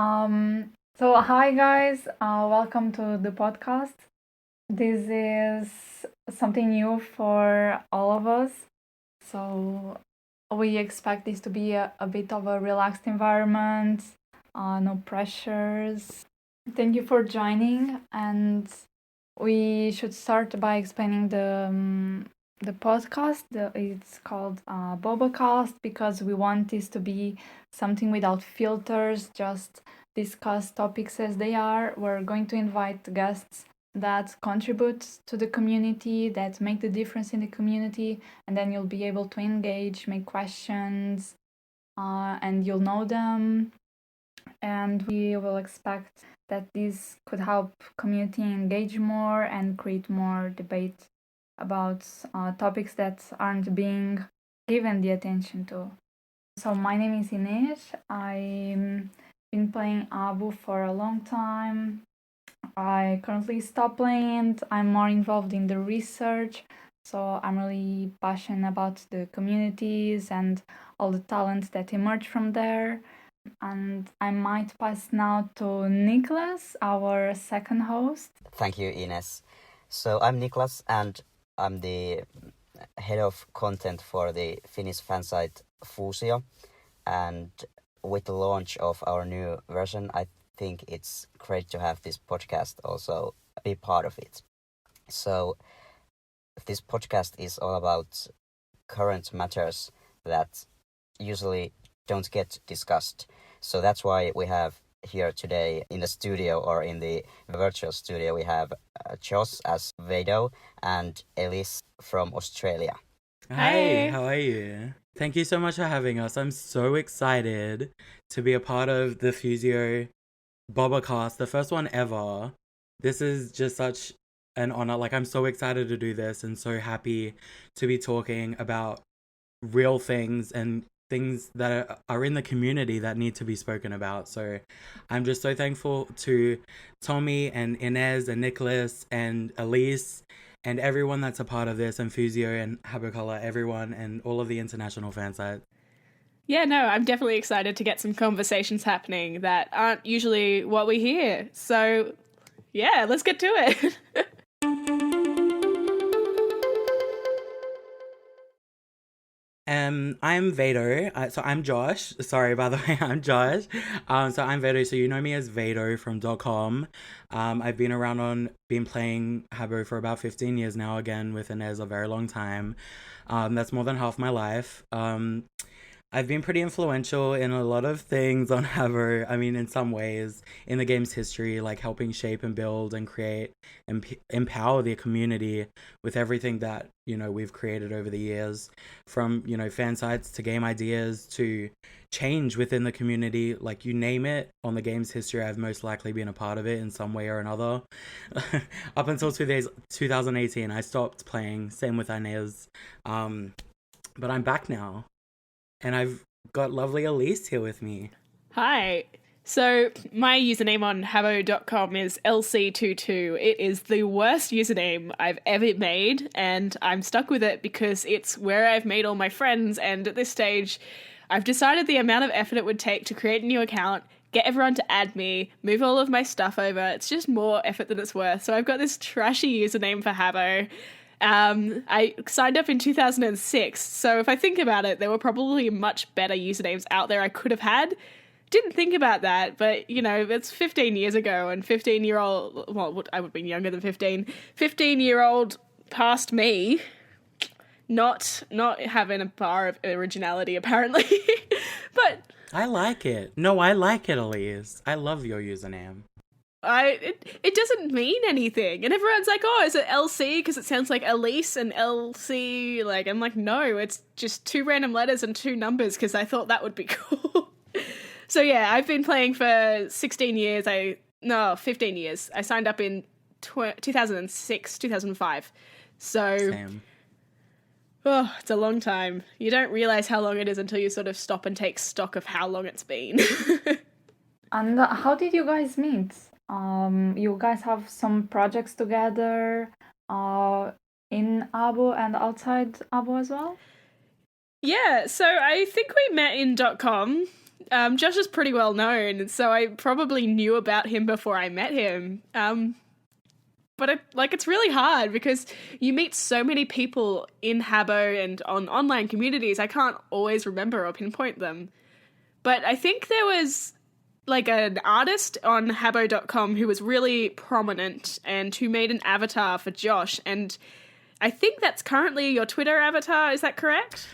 Hi guys, welcome to the podcast. This is something new for all of us. So, we expect this to be a bit of a relaxed environment, no pressures. Thank you for joining, and we should start by explaining the podcast. It's called BOBBACAST because we want this to be something without filters, just discuss topics as they are. We're going to invite guests that contribute to the community, that make the difference in the community, and then you'll be able to engage, make questions, and you'll know them. And we will expect that this could help community engage more and create more debate about topics that aren't being given the attention to. So my name is Ines. I've been playing Habbo for a long time. I currently stopped playing. I'm more involved in the research, so I'm really passionate about the communities and all the talents that emerge from there. And I might pass now to Niklas, our second host. Thank you, Ines. So I'm Niklas, and I'm the head of content for the Finnish fan site Fuusio. And with the launch of our new version, I think it's great to have this podcast also be part of it. So this podcast is all about current matters that usually don't get discussed. So that's why we have here today in the studio, or in the virtual studio, we have Josh as Vado and Elise from Australia. Hi, how are you? Thank you so much for having us. I'm so excited to be a part of the Fuusio BOBBACAST, the first one ever. This is just such an honor. Like, I'm so excited to do this and so happy to be talking about real things and things that are in the community that need to be spoken about. So I'm just so thankful to Tommy and Ines and Nicholas and Elise and everyone that's a part of this, and Fuusio and Habbo, everyone, and all of the international fan sites. Yeah, no, I'm definitely excited to get some conversations happening that aren't usually what we hear. So, yeah, let's get to it. I'm Vado. So I'm Josh. Sorry, by the way, I'm Josh. So I'm Vado. So you know me as Vado from .com. I've been playing Habbo for about 15 years now, again, with Ines, a very long time. That's more than half my life. I've been pretty influential in a lot of things on Habbo. I mean, in some ways, in the game's history, like helping shape and build and create and empower the community with everything that, we've created over the years, from, fan sites to game ideas to change within the community. Like, you name it, on the game's history, I've most likely been a part of it in some way or another. Up until 2018, I stopped playing. Same with Inez. But I'm back now. And I've got lovely Elise here with me. Hi. So my username on Habbo.com is LC22. It is the worst username I've ever made, and I'm stuck with it because it's where I've made all my friends, and at this stage, I've decided the amount of effort it would take to create a new account, get everyone to add me, move all of my stuff over. It's just more effort than it's worth. So I've got this trashy username for Habbo. I signed up in 2006, so if I think about it, there were probably much better usernames out there I could have had. Didn't think about that, but, it's 15 years ago, and 15-year-old, well, I would have been younger than 15, 15-year-old past me, not having a bar of originality, apparently. But I like it. No, I like it, Elise. I love your username. It doesn't mean anything, and everyone's like, oh, is it LC because it sounds like Elise and LC, like, I'm like, no, it's just 2 random letters and 2 numbers because I thought that would be cool. So yeah, I've been playing for 15 years. I signed up in 2006, 2005. So Same. Oh, it's a long time. You don't realize how long it is until you sort of stop and take stock of how long it's been. And how did you guys meet? You guys have some projects together in Habbo and outside Habbo as well? Yeah, so I think we met in .com. Josh is pretty well known, so I probably knew about him before I met him. But it's really hard because you meet so many people in Habbo and on online communities. I can't always remember or pinpoint them. But I think there was like an artist on Habbo.com who was really prominent and who made an avatar for Josh. And I think that's currently your Twitter avatar. Is that correct?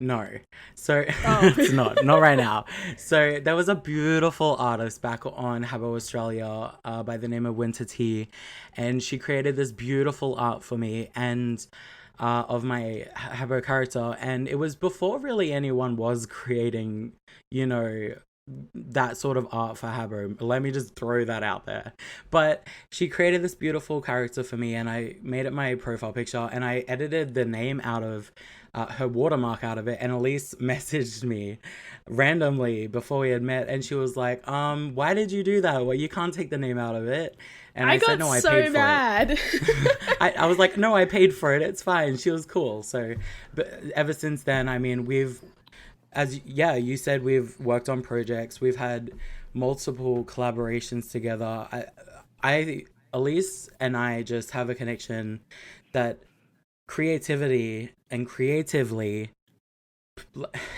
No. So it's not right now. So there was a beautiful artist back on Habbo Australia by the name of Winter T, and she created this beautiful art for me and of my Habbo character, and it was before really anyone was creating, that sort of art for Habbo. Let me just throw that out there. But she created this beautiful character for me, and I made it my profile picture, and I edited the name out of her watermark out of it, and Elise messaged me randomly before we had met, and she was like, why did you do that? Well, you can't take the name out of it. And I said, no, I paid for it. I was like, no, I paid for it. It's fine. She was cool. So, but ever since then, I mean, you said, we've worked on projects. We've had multiple collaborations together. Elise and I just have a connection that creativity and creatively,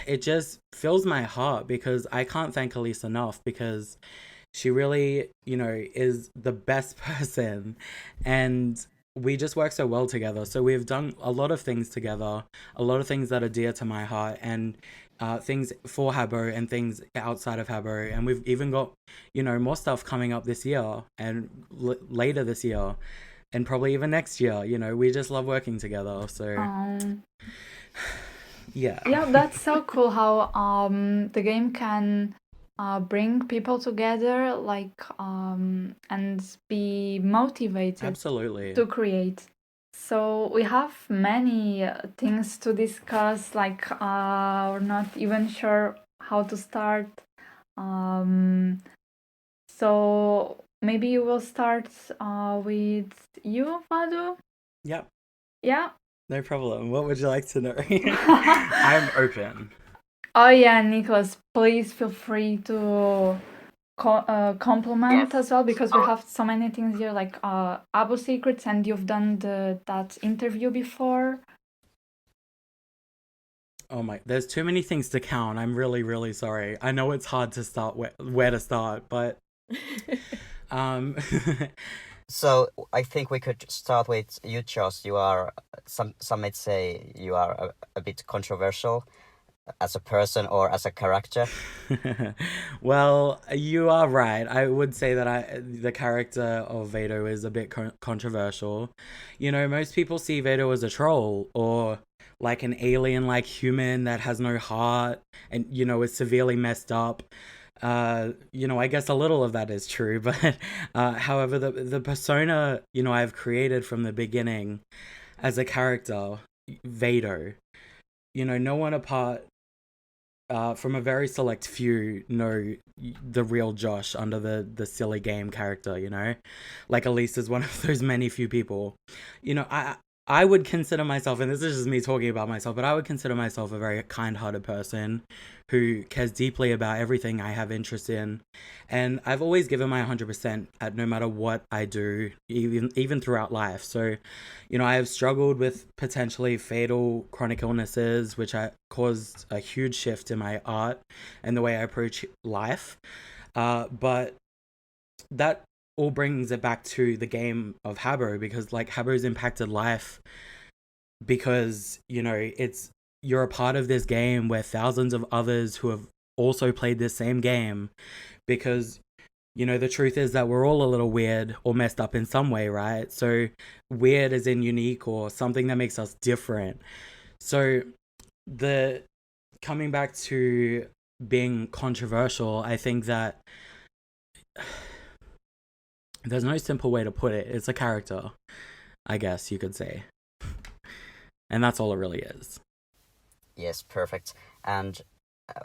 it just fills my heart, because I can't thank Elise enough, because she really, is the best person, and we just work so well together. So we've done a lot of things together, a lot of things that are dear to my heart, and things for Habbo and things outside of Habbo. And we've even got, more stuff coming up this year and later this year, and probably even next year. We just love working together. So yeah, that's so cool how the game can bring people together, and be motivated absolutely to create. So we have many things to discuss, we're not even sure how to start. So maybe you will start with you, Vado? Yep. Yeah? No problem. What would you like to know? I'm open. Oh yeah, Niklas, please feel free to compliment as well, because we have so many things here, like Habbo secrets, and you've done that interview before. Oh my, there's too many things to count. I'm really, really sorry. I know it's hard to start where to start, but So I think we could start with you, Josh. You are, some might say you are a bit controversial as a person or as a character. Well, you are right. I would say that the character of Vado is a bit controversial. Most people see Vado as a troll, or like an alien-like human that has no heart and, is severely messed up. I guess a little of that is true, but however, the persona, I've created from the beginning as a character, Vado, no one apart from a very select few know the real Josh under the silly game character, like Elise is one of those many few people. I would consider myself, and this is just me talking about myself, but I would consider myself a very kind-hearted person who cares deeply about everything I have interest in. And I've always given my 100% at no matter what I do, even throughout life. So, I have struggled with potentially fatal chronic illnesses, which caused a huge shift in my art and the way I approach life. But that all brings it back to the game of Habbo, because Habbo's impacted life, because you're a part of this game where thousands of others who have also played this same game, because the truth is that we're all a little weird or messed up in some way, right? So weird as in unique, or something that makes us different. So coming back to being controversial, I think that there's no simple way to put it. It's a character, I guess you could say. And that's all it really is. Yes, perfect. And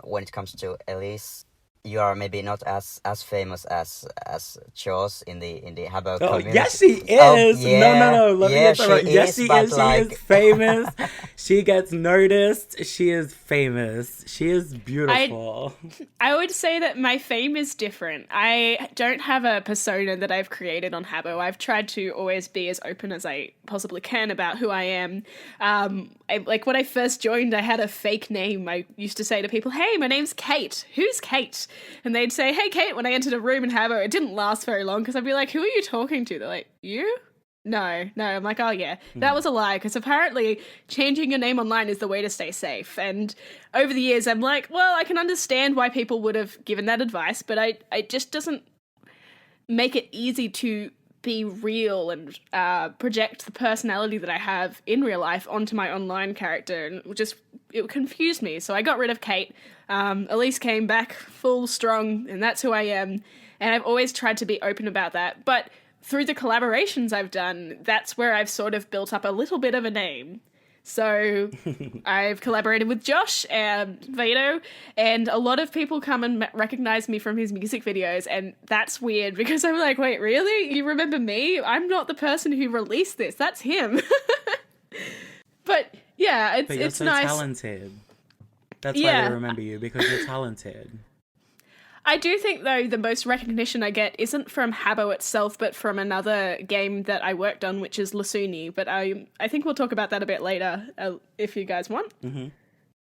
when it comes to Elise, you are maybe not as famous as Jaws in the Habbo Oh, community. yes, she Oh, is. No. Let me yeah, get that right. she Yes, is, she but is. She like, is famous. She gets noticed. She is famous. She is beautiful. I would say that my fame is different. I don't have a persona that I've created on Habbo. I've tried to always be as open as I possibly can about who I am. Like when I first joined, I had a fake name. I used to say to people, "Hey, my name's Kate. Who's Kate?" And they'd say, "Hey, Kate," when I entered a room in Habbo. It didn't last very long because I'd be like, "Who are you talking to?" They're like, "You?" No. I'm like, oh yeah, that was a lie, because apparently changing your name online is the way to stay safe. And over the years, I'm like, well, I can understand why people would have given that advice, but it just doesn't make it easy to be real and project the personality that I have in real life onto my online character, and it confused me. So I got rid of Kate. Elise came back full strong, and that's who I am. And I've always tried to be open about that, but through the collaborations I've done, that's where I've sort of built up a little bit of a name. So I've collaborated with Josh and Vado, and a lot of people come and recognize me from his music videos, and that's weird because I'm like, wait, really? You remember me? I'm not the person who released this. That's him. But yeah, But you're it's so nice. talented. That's why they remember you, because you're talented. I do think, though, the most recognition I get isn't from Habbo itself, but from another game that I worked on, which is Lasuni. But I think we'll talk about that a bit later, if you guys want. Mm-hmm.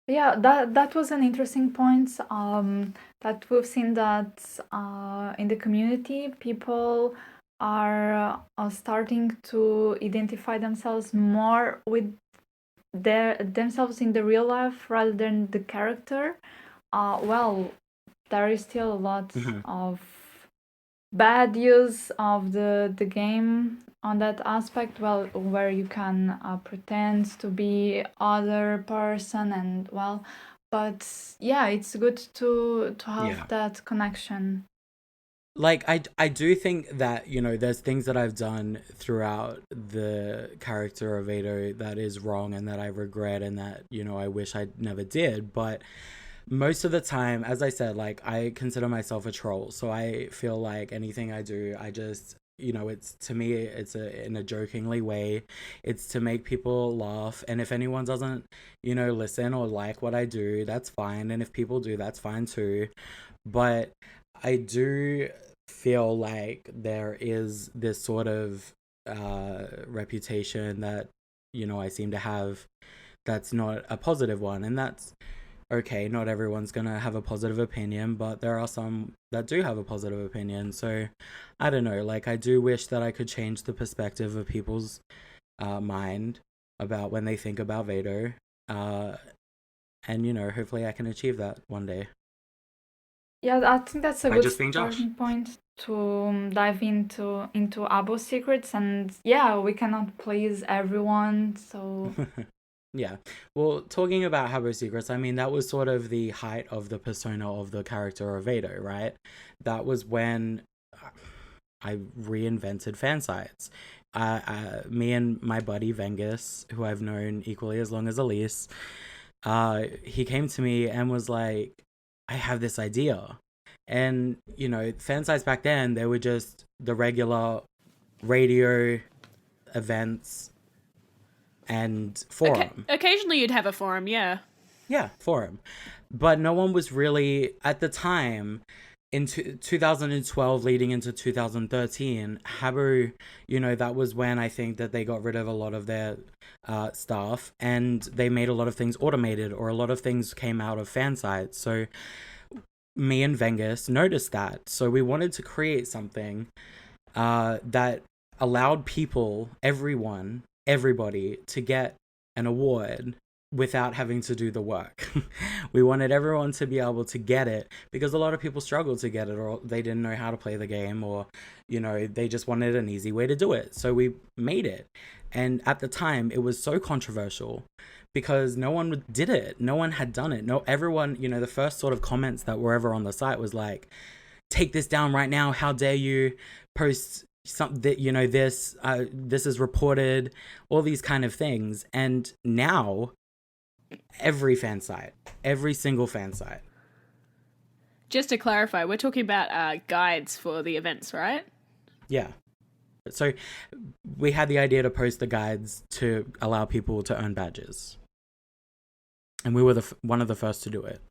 Yeah, that was an interesting point. That we've seen that in the community, people are starting to identify themselves more with themselves in the real life rather than the character. Well, there is still a lot of bad use of the game on that aspect, well, where you can pretend to be other person, and well, but yeah, it's good to have that connection. Like, I do think that, there's things that I've done throughout the character of Vado that is wrong and that I regret and that, I wish I never did. But most of the time, as I said, like, I consider myself a troll. So I feel like anything I do, I just, it's, to me, it's in a jokingly way. It's to make people laugh. And if anyone doesn't, listen or like what I do, that's fine. And if people do, that's fine too. But I do feel like there is this sort of reputation that, I seem to have that's not a positive one. And that's okay. Not everyone's going to have a positive opinion, but there are some that do have a positive opinion. So I don't know, like, I do wish that I could change the perspective of people's mind about when they think about Vado. And, hopefully I can achieve that one day. Yeah, I think that's a By good just being Josh. starting point to dive into Abo secrets. And yeah, we cannot please everyone, so Yeah. Well, talking about Habbo secrets, I mean, that was sort of the height of the persona of the character of Vado, right? That was when I reinvented fan sites. Me and my buddy Vengus, who I've known equally as long as Elise, he came to me and was like, I have this idea. And, fan sites back then, they were just the regular radio events and forum. Occasionally you'd have a forum, yeah. Yeah, forum. But no one was really, at the time, in 2012 leading into 2013, Habbo, that was when I think that they got rid of a lot of their staff, and they made a lot of things automated, or a lot of things came out of fan sites. So me and Vengus noticed that. So we wanted to create something that allowed people, everybody, to get an award without having to do the work. We wanted everyone to be able to get it, because a lot of people struggled to get it, or they didn't know how to play the game, or they just wanted an easy way to do it. So we made it. And at the time, it was so controversial because no one did it. No one had done it. No, everyone, the first sort of comments that were ever on the site was like, take this down right now. How dare you post something that, this is reported, all these kind of things. And now every single fan site. just to clarify, we're talking about guides for the events, right? Yeah. So we had the idea to post the guides to allow people to earn badges. And we were one of the first to do it.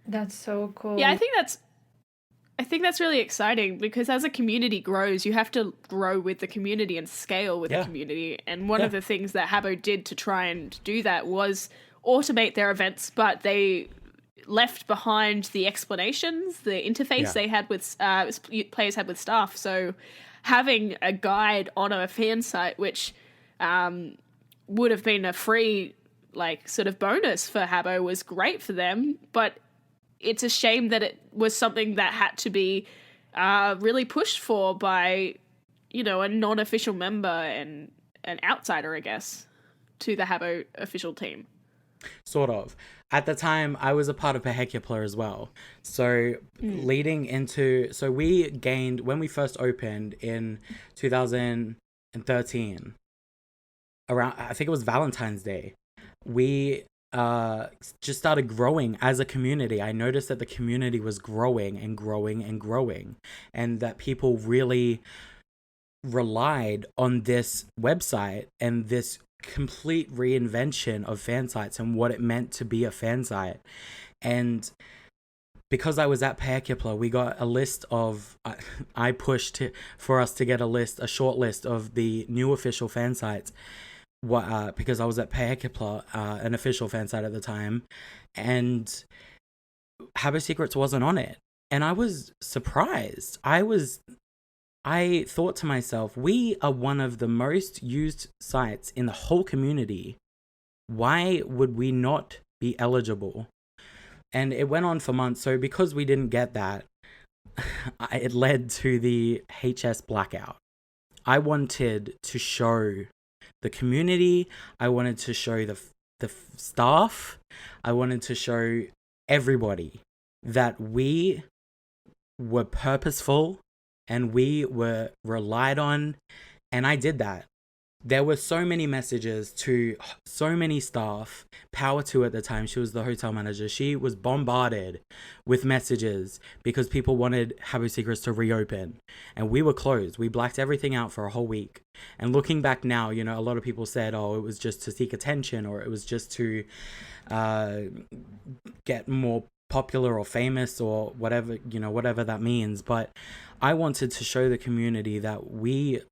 That's so cool. Yeah, I think that's really exciting because as a community grows, you have to grow with the community and scale with the community. And one of the things that Habbo did to try and do that was automate their events, but they left behind the explanations, the interface they had with players had with staff. So having a guide on a fan site, which would have been a free sort of bonus for Habbo, was great for them, but it's a shame that it was something that had to be really pushed for by, a non-official member and an outsider, I guess, to the Habbo official team. Sort of. At the time, I was a part of Pehekupla as well. So leading into... So we gained... When we first opened in 2013, around... I think it was Valentine's Day, we just started growing as a community. I noticed that the community was growing and growing and growing, and that people really relied on this website and this complete reinvention of fan sites and what it meant to be a fan site. And because I was at Pehekupla, we got a list of... I pushed for us to get a short list of the new official fan sites. Because I was at Pehekupla, an official fan site at the time, and Habbo Secrets wasn't on it. And I was surprised. I thought to myself, we are one of the most used sites in the whole community. Why would we not be eligible? And it went on for months. So because we didn't get that, it led to the HS blackout. I wanted to show the community, I wanted to show the staff, I wanted to show everybody that we were purposeful and we were relied on, and I did that. There were so many messages to so many staff. Power 2 at the time, she was the hotel manager. She was bombarded with messages because people wanted Habbo Secrets to reopen. And we were closed. We blacked everything out for a whole week. And looking back now, a lot of people said, oh, it was just to seek attention, or it was just to get more popular or famous or whatever, whatever that means. But I wanted to show the community that we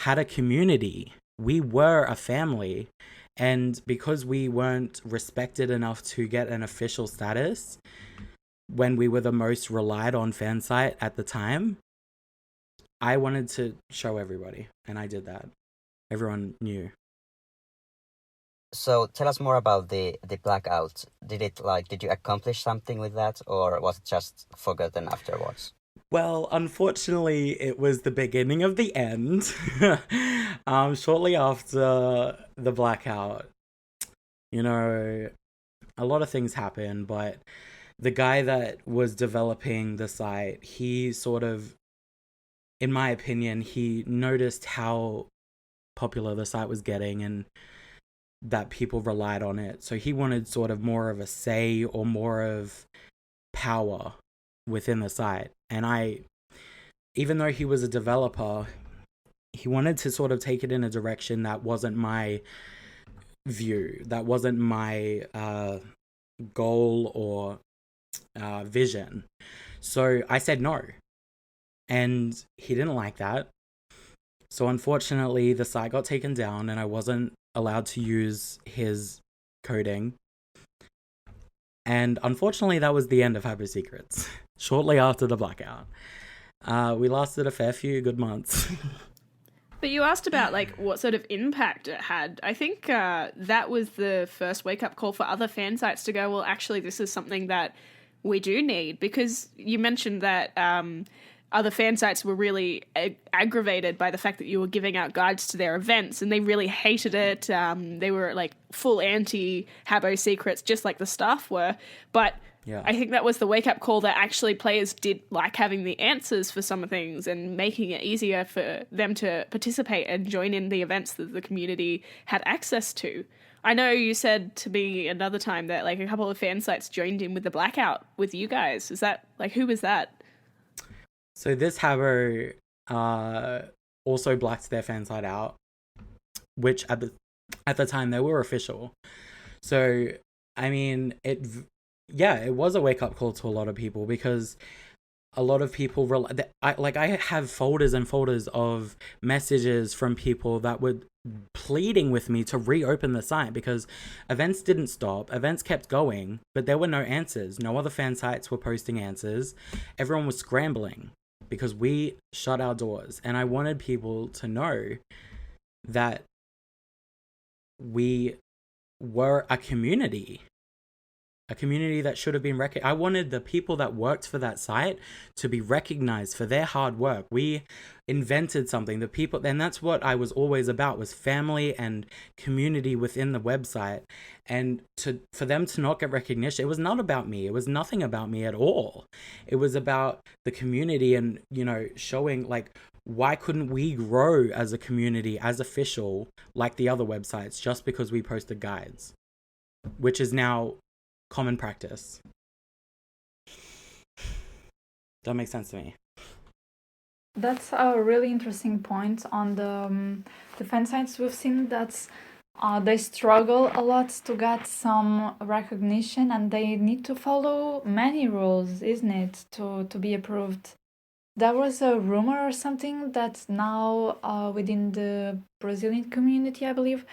had a community. We were a family. And because we weren't respected enough to get an official status when we were the most relied on fan site at the time, I wanted to show everybody, and I did that. Everyone knew. So tell us more about the blackout. Did you accomplish something with that, or was it just forgotten afterwards? Well, unfortunately, it was the beginning of the end. Shortly after the blackout, a lot of things happened, but the guy that was developing the site, he sort of, in my opinion, he noticed how popular the site was getting and that people relied on it. So he wanted sort of more of a say or more of power within the site. And even though he was a developer, he wanted to sort of take it in a direction that wasn't my view, that wasn't my goal or vision. So I said no. And he didn't like that. So unfortunately, the site got taken down and I wasn't allowed to use his coding. And unfortunately, that was the end of Habbo Secrets. Shortly after the blackout. We lasted a fair few good months. But you asked about what sort of impact it had. I think that was the first wake-up call for other fan sites to go, well, actually, this is something that we do need. Because you mentioned that other fan sites were really aggravated by the fact that you were giving out guides to their events, and they really hated it. They were full anti-Habbo Secrets, just like the staff were. But yeah. I think that was the wake-up call that actually players did like having the answers for some things and making it easier for them to participate and join in the events that the community had access to. I know you said to me another time that like a couple of fan sites joined in with the blackout with you guys. Is that like, who was that? So this Habbo also blacked their fan site out, which at the time they were official. So I mean, it was a wake up call to a lot of people, because a lot of people I have folders and folders of messages from people that were pleading with me to reopen the site, because events didn't stop, events kept going, but there were no answers. No other fan sites were posting answers. Everyone was scrambling because we shut our doors, and I wanted people to know that we were a community that should have been recognized. I wanted the people that worked for that site to be recognized for their hard work. We invented something. The people, and that's what I was always about, was family and community within the website. And for them to not get recognition, it was not about me. It was nothing about me at all. It was about the community and, you know, showing like, why couldn't we grow as a community, as official, like the other websites, just because we posted guides, which is now common practice. That makes sense to me. That's a really interesting point on the fan sites. We've seen that they struggle a lot to get some recognition, and they need to follow many rules, isn't it, to be approved. There was a rumor or something that now within the Brazilian community, I believe,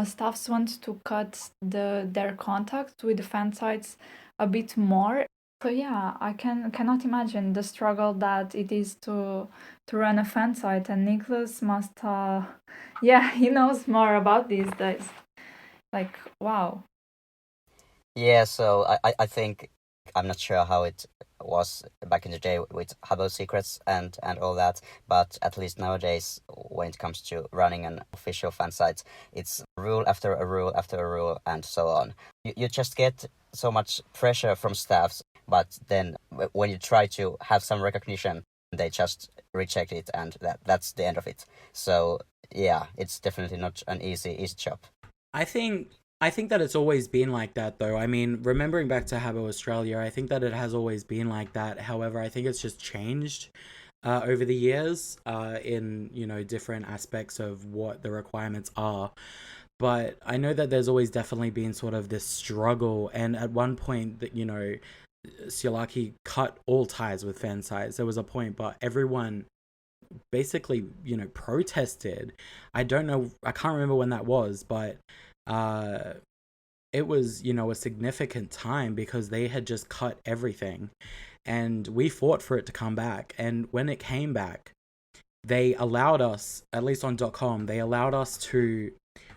staffs want to cut their contact with the fan sites a bit more. So yeah, I cannot imagine the struggle that it is to run a fan site, and Niklas must yeah, he knows more about these days. Like, wow. Yeah, so I think, I'm not sure how it was back in the day with Habbo secrets and all that, but at least nowadays, when it comes to running an official fan site, it's rule after a rule after a rule and so on. You just get so much pressure from staffs, but then when you try to have some recognition, they just reject it, and that's the end of it. So yeah, it's definitely not an easy job. I think that it's always been like that, though. I mean, remembering back to Habbo Australia, I think that it has always been like that. However, I think it's just changed over the years in, you know, different aspects of what the requirements are. But I know that there's always definitely been sort of this struggle, and at one point that, you know, Siolaki cut all ties with fan sites. There was a point, but everyone basically, you know, protested. I can't remember when that was, but it was, you know, a significant time, because they had just cut everything, and we fought for it to come back. And when it came back, they allowed us, at least on .com, they allowed us to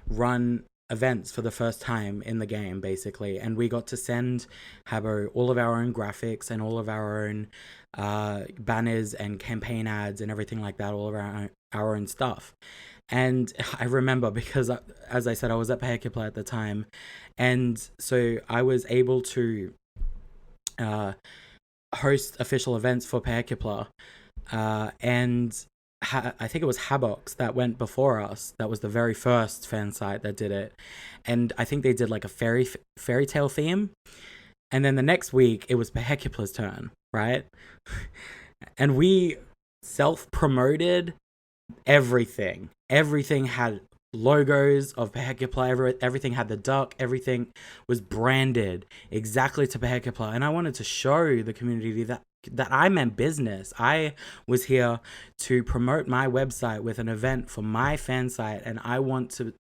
run events for the first time in the game, basically, and we got to send Habbo all of our own graphics and all of our own banners and campaign ads and everything like that, all of our own stuff. And I remember, because as I said, I was at Pehekipla at the time, and so I was able to host official events for Pehekipla, and I think it was Habbox that went before us. That was the very first fan site that did it, and I think they did like a fairy tale theme, and then the next week it was Pehekipla's turn, right? And we self-promoted everything. Everything had logos of Pehekipla. Everything had the duck. Everything was branded exactly to Pehekipla, and I wanted to show the community that I meant business. I was here to promote my website with an event for my fan site, and I want to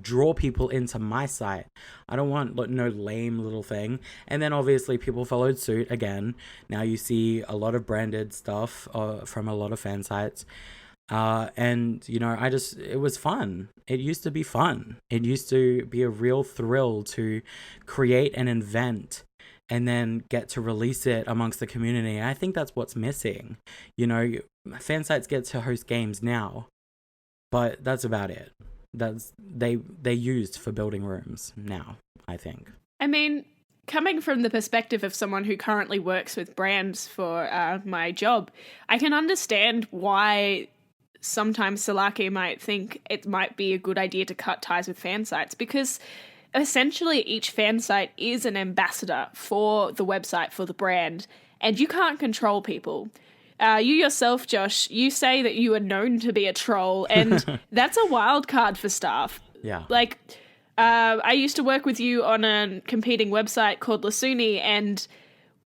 draw people into my site. I don't want no lame little thing. And then obviously people followed suit again. Now you see a lot of branded stuff from a lot of fan sites. And, you know, it was fun. It used to be fun. It used to be a real thrill to create an event and then get to release it amongst the community. And I think that's what's missing. You know, fan sites get to host games now, but that's about it. They're used for building rooms now, I think. I mean, coming from the perspective of someone who currently works with brands for my job, I can understand why sometimes Siolaki might think it might be a good idea to cut ties with fan sites, because essentially each fan site is an ambassador for the website, for the brand, and you can't control people. You yourself, Josh, you say that you are known to be a troll, and that's a wild card for staff. Yeah. Like, I used to work with you on a competing website called Lasuni, and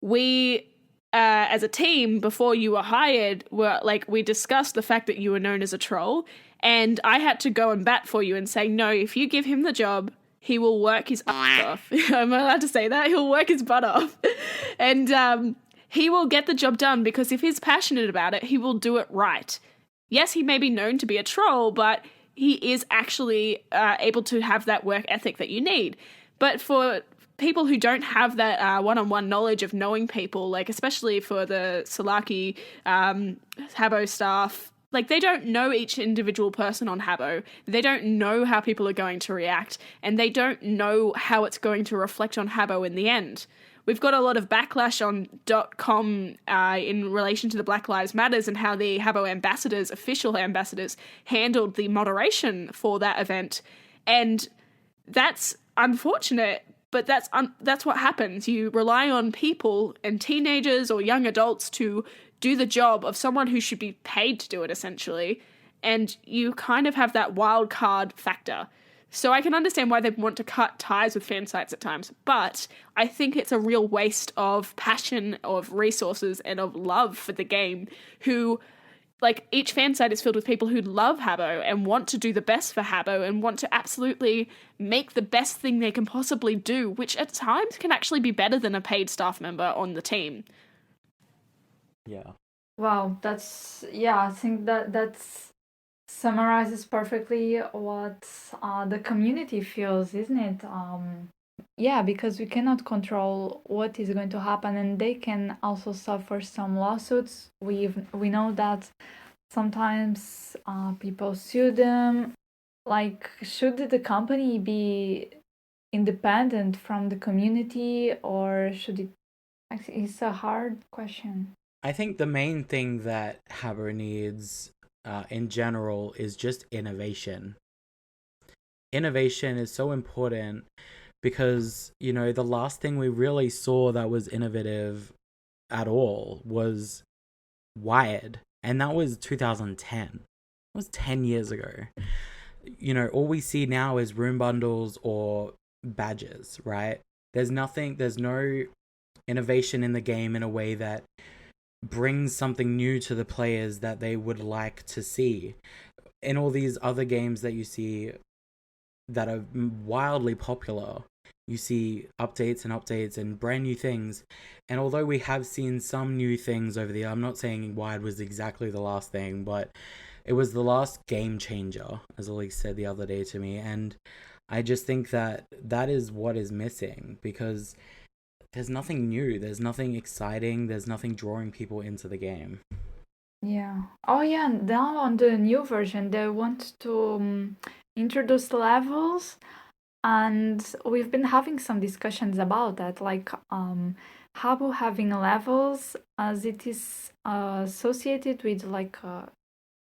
we, as a team, before you were hired, we discussed the fact that you were known as a troll, and I had to go and bat for you and say, no, if you give him the job, he will work his ass off. Am I allowed to say that? He'll work his butt off. And he will get the job done, because if he's passionate about it, he will do it right. Yes, he may be known to be a troll, but he is actually able to have that work ethic that you need. But for people who don't have that one-on-one knowledge of knowing people, like especially for the Solaki Habbo staff, like they don't know each individual person on Habbo. They don't know how people are going to react, and they don't know how it's going to reflect on Habbo in the end. We've got a lot of backlash on .com in relation to the Black Lives Matters and how the Habbo ambassadors, official ambassadors, handled the moderation for that event. And that's unfortunate, but that's what happens. You rely on people and teenagers or young adults to do the job of someone who should be paid to do it, essentially. And you kind of have that wild card factor. So I can understand why they want to cut ties with fan sites at times, but I think it's a real waste of passion, of resources, and of love for the game, who, like, each fan site is filled with people who love Habbo and want to do the best for Habbo and want to absolutely make the best thing they can possibly do, which at times can actually be better than a paid staff member on the team. Yeah. Wow, I think that's summarizes perfectly what the community feels, isn't it? Yeah, because we cannot control what is going to happen, and they can also suffer some lawsuits. We know that sometimes people sue them. Like, should the company be independent from the community, or should it? Actually, it's a hard question. I think the main thing that Habbo needs in general is just innovation. Innovation is so important because, you know, the last thing we really saw that was innovative at all was Wired, and that was 2010. It was 10 years ago. You know, all we see now is room bundles or badges, right? There's no innovation in the game in a way that brings something new to the players that they would like to see. In all these other games that you see that are wildly popular, you see updates and brand new things. And although we have seen some new things over the year, I'm not saying Wired was exactly the last thing, but it was the last game changer, as Elise said the other day to me. And I just think that is what is missing, because there's nothing new, there's nothing exciting, there's nothing drawing people into the game. Yeah. Oh, yeah. Now on the new version, they want to introduce levels, and we've been having some discussions about that, like Habbo having levels, as it is associated with like a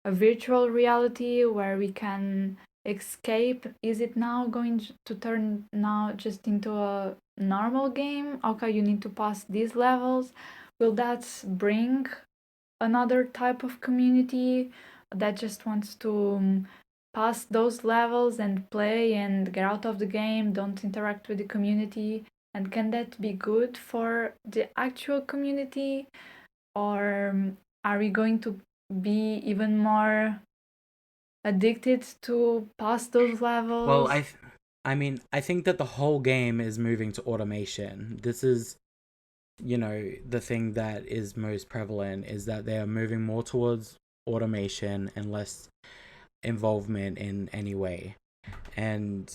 virtual reality where we can escape. Is it now going to turn now just into a normal game? Okay, you need to pass these levels. Will that bring another type of community that just wants to pass those levels and play and get out of the game, don't interact with the community? And can that be good for the actual community, or are we going to be even more addicted to pass those levels? Well, I think that the whole game is moving to automation. This is, you know, the thing that is most prevalent is that they are moving more towards automation and less involvement in any way. And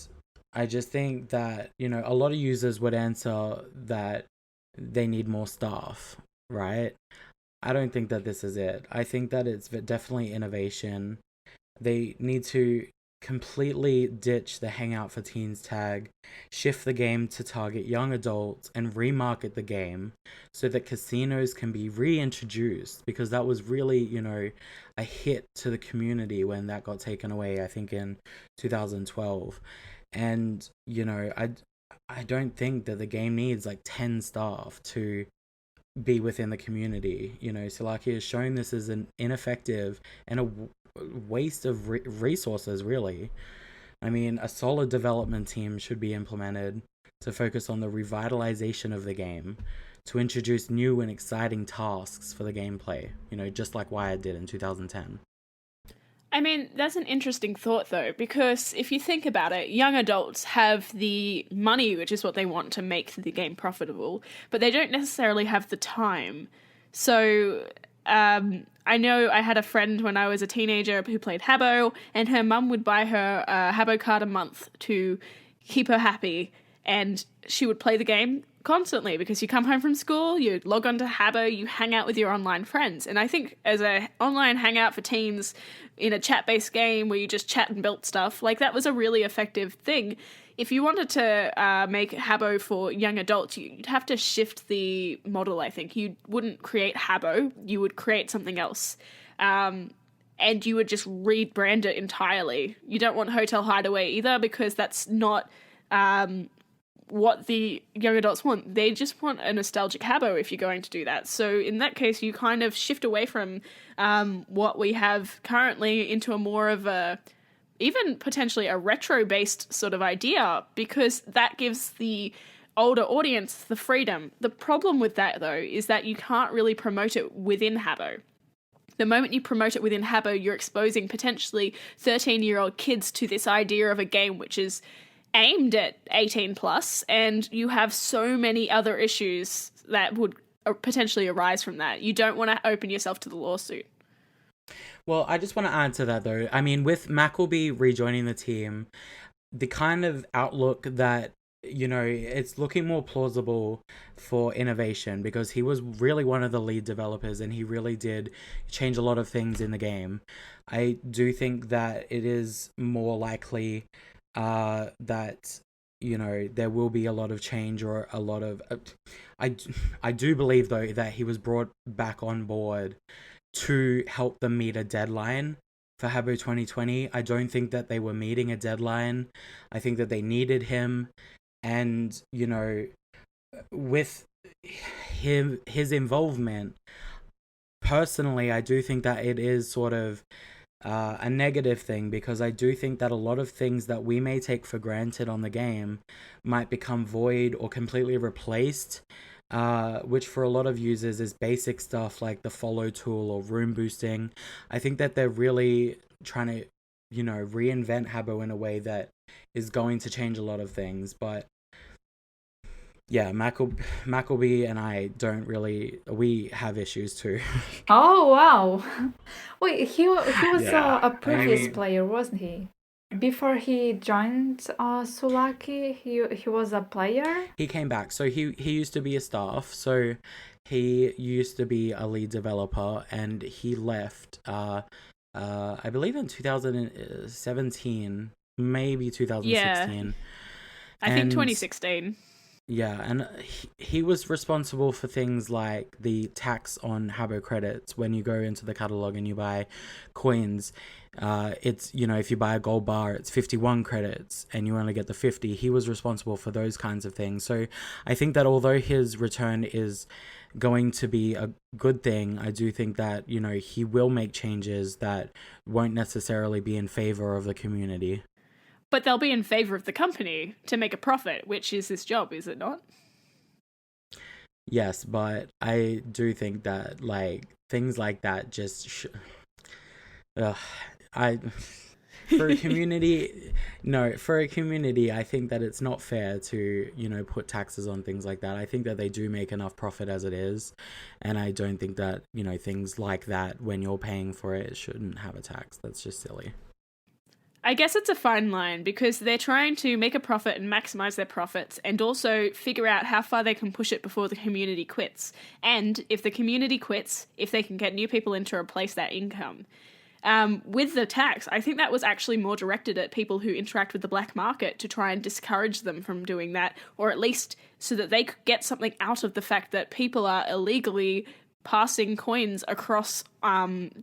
I just think that, you know, a lot of users would answer that they need more staff, right? I don't think that this is it. I think that it's definitely innovation. They need to completely ditch the Hangout for Teens tag, shift the game to target young adults, and remarket the game so that casinos can be reintroduced, because that was really, you know, a hit to the community when that got taken away, I think in 2012. And, you know, I don't think that the game needs like 10 staff to be within the community. You know, Slovakia has shown this as an ineffective and a waste of resources, really. I mean, a solid development team should be implemented to focus on the revitalization of the game, to introduce new and exciting tasks for the gameplay, you know, just like Wired did in 2010. I mean, that's an interesting thought, though, because if you think about it, young adults have the money, which is what they want to make the game profitable, but they don't necessarily have the time. So, I know I had a friend when I was a teenager who played Habbo, and her mum would buy her a Habbo card a month to keep her happy, and she would play the game constantly because you come home from school, you log on to Habbo, you hang out with your online friends. And I think as a online hangout for teens in a chat-based game where you just chat and build stuff, like that was a really effective thing. If you wanted to make Habbo for young adults, you'd have to shift the model, I think. You wouldn't create Habbo, you would create something else. And you would just rebrand it entirely. You don't want Hotel Hideaway either because that's not what the young adults want. They just want a nostalgic Habbo if you're going to do that. So in that case, you kind of shift away from what we have currently into a more of a, even potentially a retro-based sort of idea, because that gives the older audience the freedom. The problem with that, though, is that you can't really promote it within Habbo. The moment you promote it within Habbo, you're exposing potentially 13-year-old kids to this idea of a game which is aimed at 18 plus, and you have so many other issues that would potentially arise from that. You don't want to open yourself to the lawsuit. Well, I just want to add to that, though. I mean, with Mackleby rejoining the team, the kind of outlook that, you know, it's looking more plausible for innovation because he was really one of the lead developers and he really did change a lot of things in the game. I do think that it is more likely that, you know, there will be a lot of change or a lot of... I do believe, though, that he was brought back on board to help them meet a deadline for Habbo 2020. I don't think that they were meeting a deadline. I think that they needed him. And, you know, with his involvement, personally, I do think that it is sort of a negative thing, because I do think that a lot of things that we may take for granted on the game might become void or completely replaced, which for a lot of users is basic stuff like the follow tool or room boosting. I think that they're really trying to, you know, reinvent Habbo in a way that is going to change a lot of things. But yeah, Mackleby and I don't really... We have issues too. Oh, wow. Wait, he was Yeah, a previous I mean- player, wasn't he? Before he joined Sulaki, he was a player? He came back. So he used to be a staff. So he used to be a lead developer, and he left, I believe in 2017, maybe 2016. I think And 2016. Yeah, and he was responsible for things like the tax on Habbo credits. When you go into the catalog and you buy coins, it's, you know, if you buy a gold bar, it's 51 credits and you only get the 50. He was responsible for those kinds of things. So I think that although his return is going to be a good thing, I do think that, you know, he will make changes that won't necessarily be in favor of the community. But they'll be in favor of the company to make a profit, which is his job, is it not? Yes, but I do think that, like, things like that just... For a community... No, for a community, I think that it's not fair to, you know, put taxes on things like that. I think that they do make enough profit as it is, and I don't think that, you know, things like that, when you're paying for it, shouldn't have a tax. That's just silly. I guess it's a fine line because they're trying to make a profit and maximize their profits and also figure out how far they can push it before the community quits. And if the community quits, if they can get new people in to replace that income. With the tax, I think that was actually more directed at people who interact with the black market to try and discourage them from doing that, or at least so that they could get something out of the fact that people are illegally passing coins across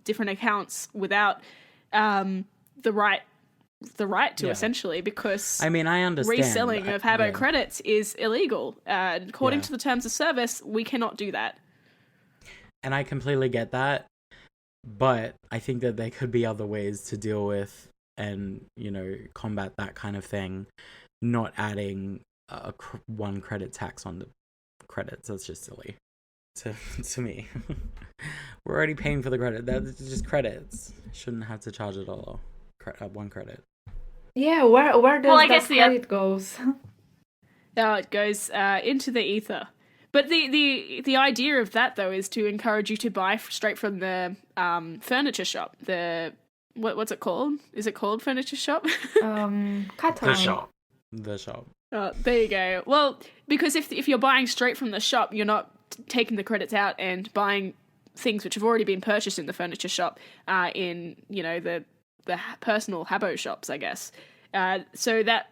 different accounts without the right the right to, Yeah. essentially, because I mean, I understand. reselling of Habbo Yeah. credits is illegal. According Yeah. to the terms of service, we cannot do that. And I completely get that. But I think that there could be other ways to deal with and, you know, combat that kind of thing. Not adding one credit tax on the credits. That's just silly to me. We're already paying for the credit. That's just credits. Shouldn't have to charge it all. One credit. Yeah, where does I that guess credit goes? It goes into the ether. But the idea of that, though, is to encourage you to buy straight from the furniture shop. What's it called? Is it called furniture shop? Catalog. The shop. Oh, there you go. Well, because if you're buying straight from the shop, you're not taking the credits out and buying things which have already been purchased in the furniture shop in, you know, the personal Habbo shops, I guess. So that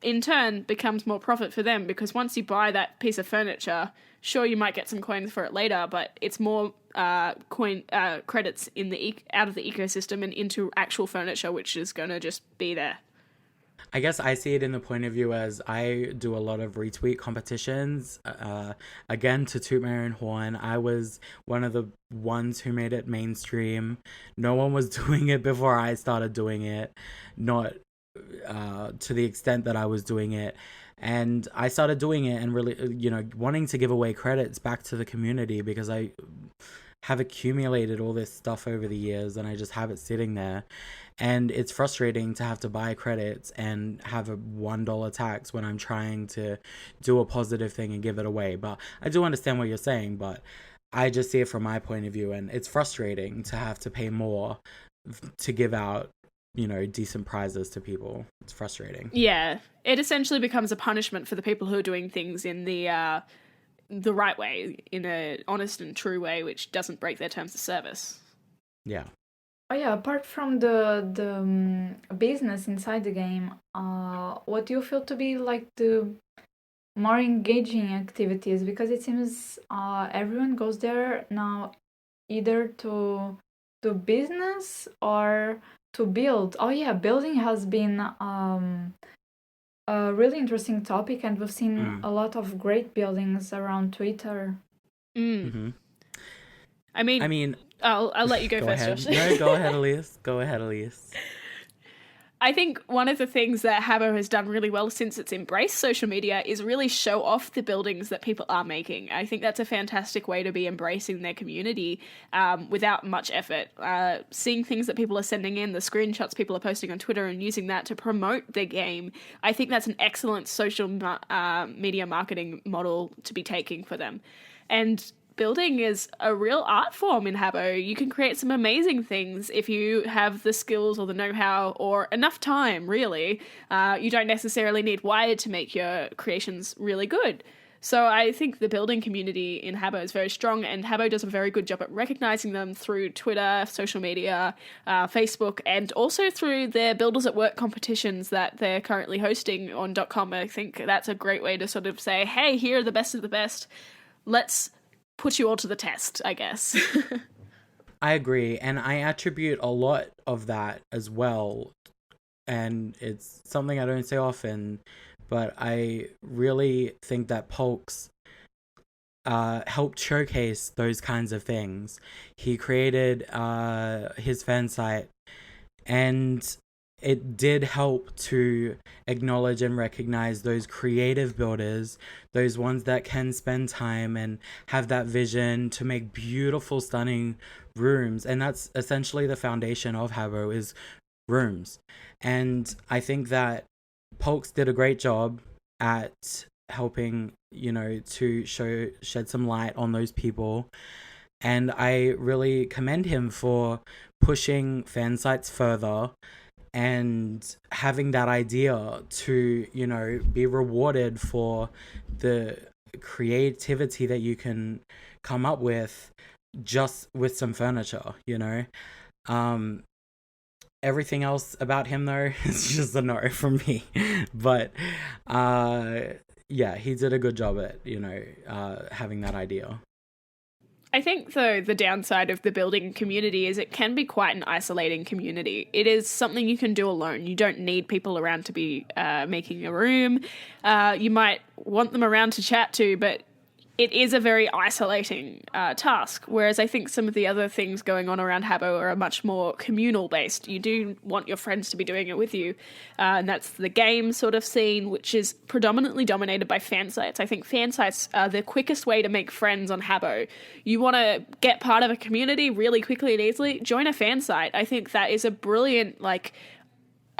in turn becomes more profit for them, because once you buy that piece of furniture, sure, you might get some coins for it later, but it's more credits in out of the ecosystem and into actual furniture, which is going to just be there. I guess I see it in the point of view as I do a lot of retweet competitions. Again, to toot my own horn, I was one of the ones who made it mainstream. No one was doing it before I started doing it, not to the extent that I was doing it. And I started doing it and really, you know, wanting to give away credits back to the community, because I have accumulated all this stuff over the years and I just have it sitting there. And it's frustrating to have to buy credits and have a $1 tax when I'm trying to do a positive thing and give it away. But I do understand what you're saying, but I just see it from my point of view, and it's frustrating to have to pay more to give out, you know, decent prizes to people. It's frustrating. Yeah, it essentially becomes a punishment for the people who are doing things in the right way, in a honest and true way, which doesn't break their terms of service. Yeah. Oh yeah, apart from the business inside the game, what do you feel to be like the more engaging activities? Because it seems everyone goes there now either to do business or to build. Oh yeah, building has been a really interesting topic, and we've seen a lot of great buildings around Twitter. Mm-hmm. I mean, I'll let you go first, ahead. Josh. No, go ahead, Elise. Go ahead, Elise. I think one of the things that Habbo has done really well since it's embraced social media is really show off the buildings that people are making. I think that's a fantastic way to be embracing their community without much effort. Seeing things that people are sending in, the screenshots people are posting on Twitter, and using that to promote their game, I think that's an excellent social media marketing model to be taking for them. And building is a real art form in Habbo. You can create some amazing things if you have the skills or the know-how or enough time, really. You don't necessarily need Wired to make your creations really good. So I think the building community in Habbo is very strong, and Habbo does a very good job at recognizing them through Twitter, social media, Facebook, and also through their Builders at Work competitions that they're currently hosting on .com. I think that's a great way to sort of say, hey, here are the best of the best. Let's put you all to the test, I guess. I agree, and I attribute a lot of that as well, and it's something I don't say often, but I really think that Polks helped showcase those kinds of things. He created his fan site, and it did help to acknowledge and recognize those creative builders, those ones that can spend time and have that vision to make beautiful, stunning rooms. And that's essentially the foundation of Habbo, is rooms. And I think that Polks did a great job at helping, you know, to shed some light on those people. And I really commend him for pushing fan sites further and having that idea to, you know, be rewarded for the creativity that you can come up with just with some furniture, you know. Everything else about him, though, is just a no from me. But yeah, he did a good job at, you know, having that idea. I think, though, the downside of the building community is it can be quite an isolating community. It is something you can do alone. You don't need people around to be making a room. You might want them around to chat to, but it is a very isolating task, whereas I think some of the other things going on around Habbo are much more communal based. You do want your friends to be doing it with you, and that's the game sort of scene, which is predominantly dominated by fan sites. I think fan sites are the quickest way to make friends on Habbo. You want to get part of a community really quickly and easily, join a fan site. I think that is a brilliant,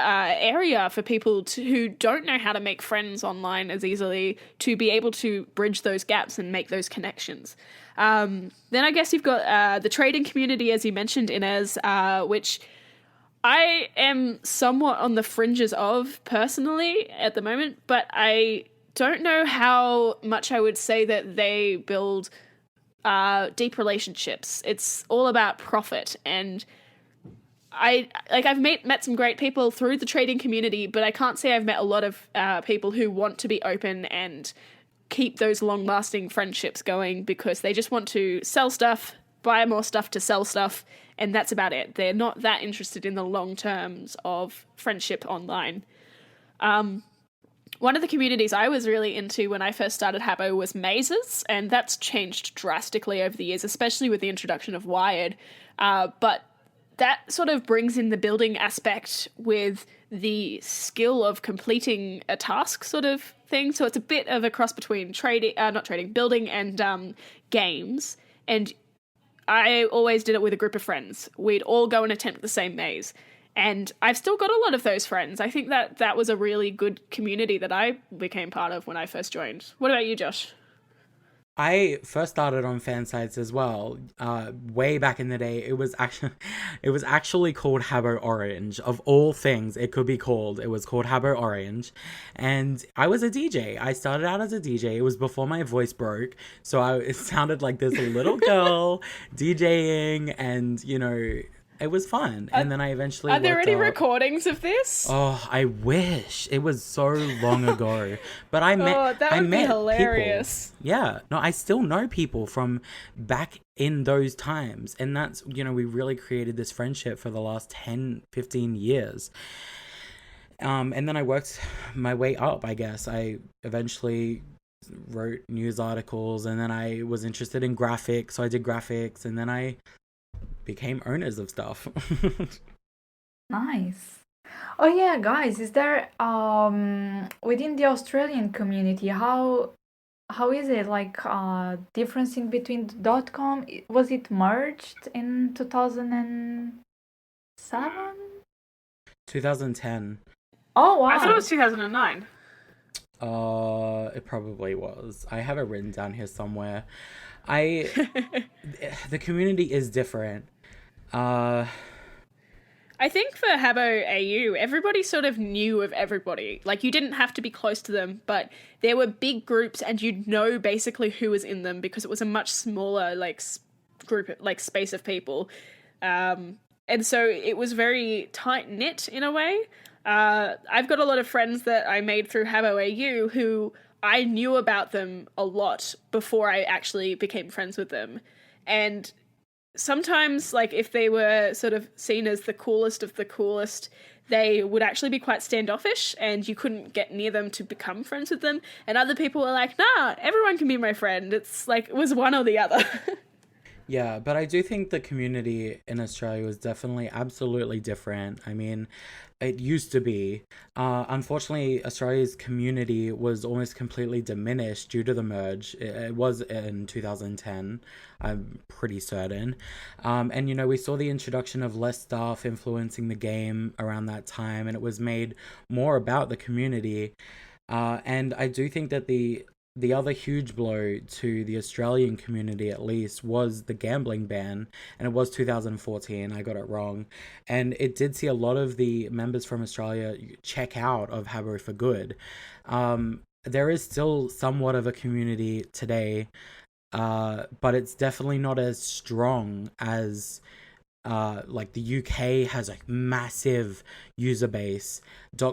area for people who don't know how to make friends online as easily, to be able to bridge those gaps and make those connections. Then I guess you've got the trading community, as you mentioned, Ines, which I am somewhat on the fringes of personally at the moment, but I don't know how much I would say that they build deep relationships. It's all about profit, and I've met some great people through the trading community, but I can't say I've met a lot of people who want to be open and keep those long-lasting friendships going, because they just want to sell stuff, buy more stuff to sell stuff, and that's about it. They're not that interested in the long terms of friendship online. One of the communities I was really into when I first started Habbo was mazes, and that's changed drastically over the years, especially with the introduction of Wired. But that sort of brings in the building aspect with the skill of completing a task sort of thing. So it's a bit of a cross between building and games. And I always did it with a group of friends. We'd all go and attempt the same maze. And I've still got a lot of those friends. I think that was a really good community that I became part of when I first joined. What about you, Josh? I first started on fan sites as well, way back in the day. It was actually called Habbo Orange. Of all things it could be called, it was called Habbo Orange. And I was a DJ. I started out as a DJ. It was before my voice broke, so it sounded like this little girl DJing, and it was fun. And then I eventually Are there any recordings of this? Oh, I wish. It was so long ago. But I met that would be hilarious. People. Yeah. No, I still know people from back in those times. And that's, we really created this friendship for the last 10, 15 years. And then I worked my way up, I guess. I eventually wrote news articles, and then I was interested in graphics. So I did graphics, and then I became owners of stuff. Nice. Oh yeah, guys, is there within the Australian community, how is it, like difference in between .com? Was it merged in 2007? 2010. Oh wow. I thought it was 2009. It probably was. I have it written down here somewhere. The community is different. I think for Habbo AU, everybody sort of knew of everybody. Like, you didn't have to be close to them, but there were big groups, and you'd know basically who was in them because it was a much smaller group, space of people. And so it was very tight knit in a way. I've got a lot of friends that I made through Habbo AU who I knew about them a lot before I actually became friends with them. And sometimes, if they were sort of seen as the coolest of the coolest, they would actually be quite standoffish, and you couldn't get near them to become friends with them. And other people were like, nah, everyone can be my friend. It's it was one or the other. Yeah, but I do think the community in Australia was definitely absolutely different. I mean, it used to be. Unfortunately, Australia's community was almost completely diminished due to the merge. It was in 2010, I'm pretty certain. And, we saw the introduction of less staff influencing the game around that time, and it was made more about the community. And I do think that the other huge blow to the Australian community, at least, was the gambling ban, and it was 2014. I got it wrong, and it did see a lot of the members from Australia check out of Habbo for good. There is still somewhat of a community today, but it's definitely not as strong as the UK has a massive user base.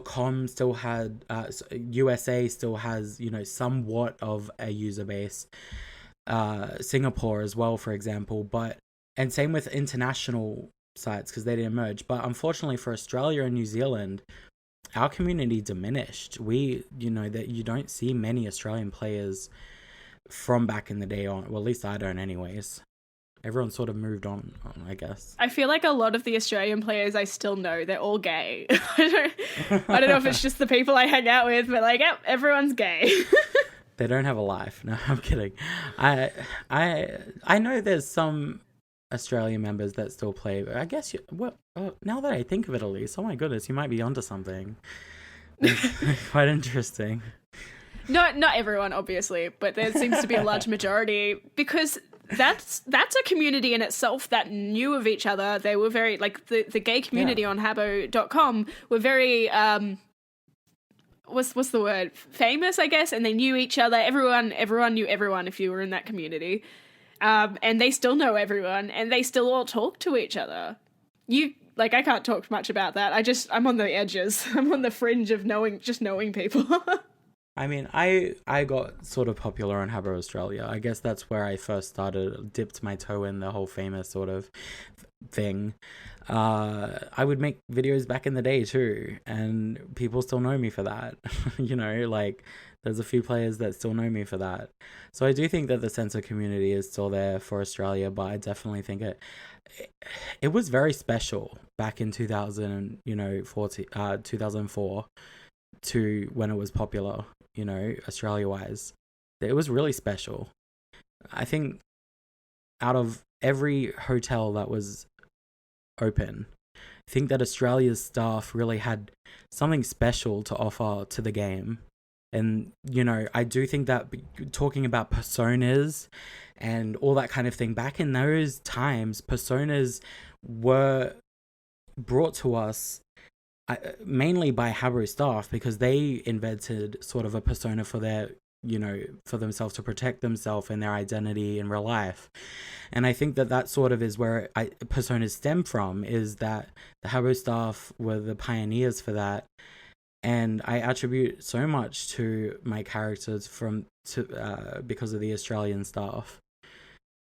.com still had USA still has somewhat of a user base. Singapore as well, for example, and same with international sites because they didn't merge. But unfortunately for Australia and New Zealand, our community diminished. That you don't see many Australian players from back in the day on. Well, at least I don't anyways. Everyone sort of moved on, I guess. I feel like a lot of the Australian players I still know, they're all gay. I don't know if it's just the people I hang out with, but like, yep, everyone's gay. They don't have a life. No, I'm kidding. I know there's some Australian members that still play, but I guess now that I think of it, at least, oh my goodness, you might be onto something. Quite interesting. Not everyone, obviously, but there seems to be a large majority because that's a community in itself that knew of each other. They were very, like, the gay community on Habbo.com were very what's the word, famous, I guess, and they knew each other. Everyone knew everyone if you were in that community, and they still know everyone, and they still all talk to each other. I can't talk much about that. I'm on the edges. I'm on the fringe of knowing people. I mean, I got sort of popular on Habbo Australia. I guess that's where I first dipped my toe in the whole famous sort of thing. I would make videos back in the day too, and people still know me for that. There's a few players that still know me for that. So I do think that the sense of community is still there for Australia, but I definitely think it was very special back in 2004 to when it was popular, Australia-wise. It was really special. I think out of every hotel that was open, I think that Australia's staff really had something special to offer to the game. And, I do think that talking about personas and all that kind of thing, back in those times, personas were brought to us mainly by Habbo staff because they invented sort of a persona for for themselves to protect themselves and their identity in real life. And I think that sort of is where personas stem from, is that the Habbo staff were the pioneers for that. And I attribute so much to my characters because of the Australian staff.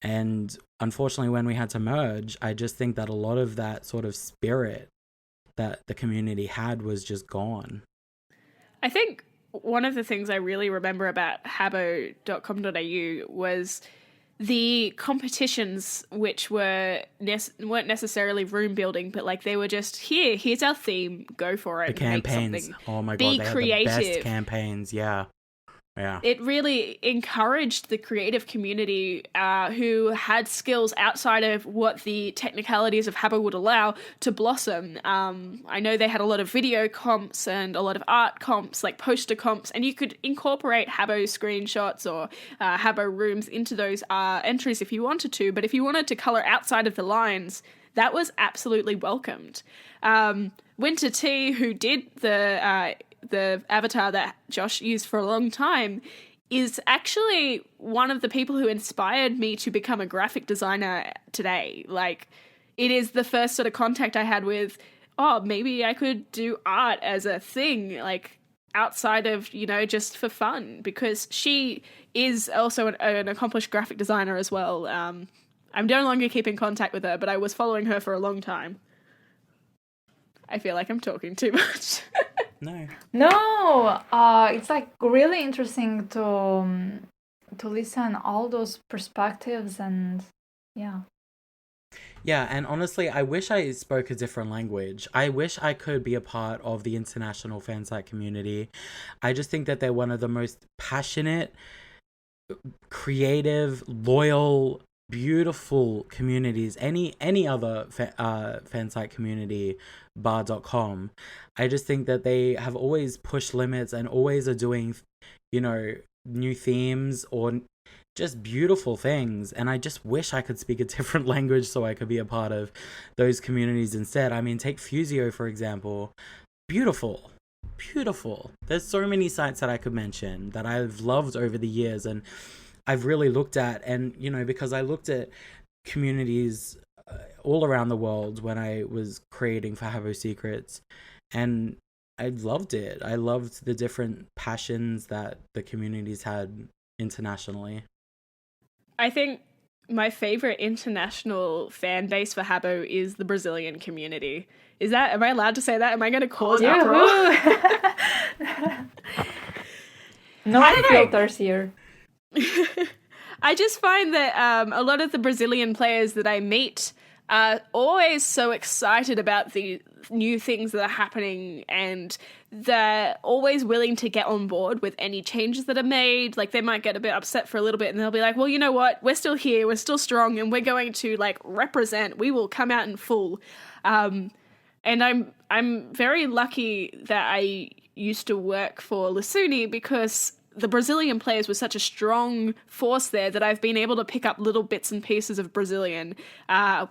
And unfortunately, when we had to merge, I just think that a lot of that sort of spirit that the community had was just gone. I think one of the things I really remember about habbo.com.au was the competitions, which weren't necessarily room building, but like they were just here's our theme, go for it. The campaigns, make something. Oh my god, Be they creative. had the best campaigns. Yeah. It really encouraged the creative community who had skills outside of what the technicalities of Habbo would allow to blossom. I know they had a lot of video comps and a lot of art comps, like poster comps, and you could incorporate Habbo screenshots or Habbo rooms into those entries if you wanted to, but if you wanted to colour outside of the lines, that was absolutely welcomed. Winter T, who did the avatar that Josh used for a long time, is actually one of the people who inspired me to become a graphic designer today. Like, it is the first sort of contact I had with, maybe I could do art as a thing, like outside of, just for fun, because she is also an accomplished graphic designer as well. I'm no longer keeping contact with her, but I was following her for a long time. I feel like I'm talking too much. No, it's like really interesting to listen all those perspectives, and yeah, and honestly, I wish I spoke a different language. I wish I could be a part of the international fansite community. I just think that they're one of the most passionate, creative, loyal, beautiful communities any other fansite community bar.com. I just think that they have always pushed limits and always are doing new themes or just beautiful things, and I just wish I could speak a different language so I could be a part of those communities instead. I mean, take Fusio for example. Beautiful. There's so many sites that I could mention that I've loved over the years and I've really looked at, and because I looked at communities all around the world when I was creating for Habbo Secrets, and I loved it. I loved the different passions that the communities had internationally. I think my favorite international fan base for Habbo is the Brazilian community. Am I allowed to say that? Am I going to cause uproar? No filters here. I just find that a lot of the Brazilian players that I meet are always so excited about the new things that are happening, and they're always willing to get on board with any changes that are made. Like, they might get a bit upset for a little bit and they'll be like, well, you know what? We're still here. We're still strong, and we're going to like represent. We will come out in full. And I'm very lucky that I used to work for Lusuni, because the Brazilian players were such a strong force there that I've been able to pick up little bits and pieces of Brazilian,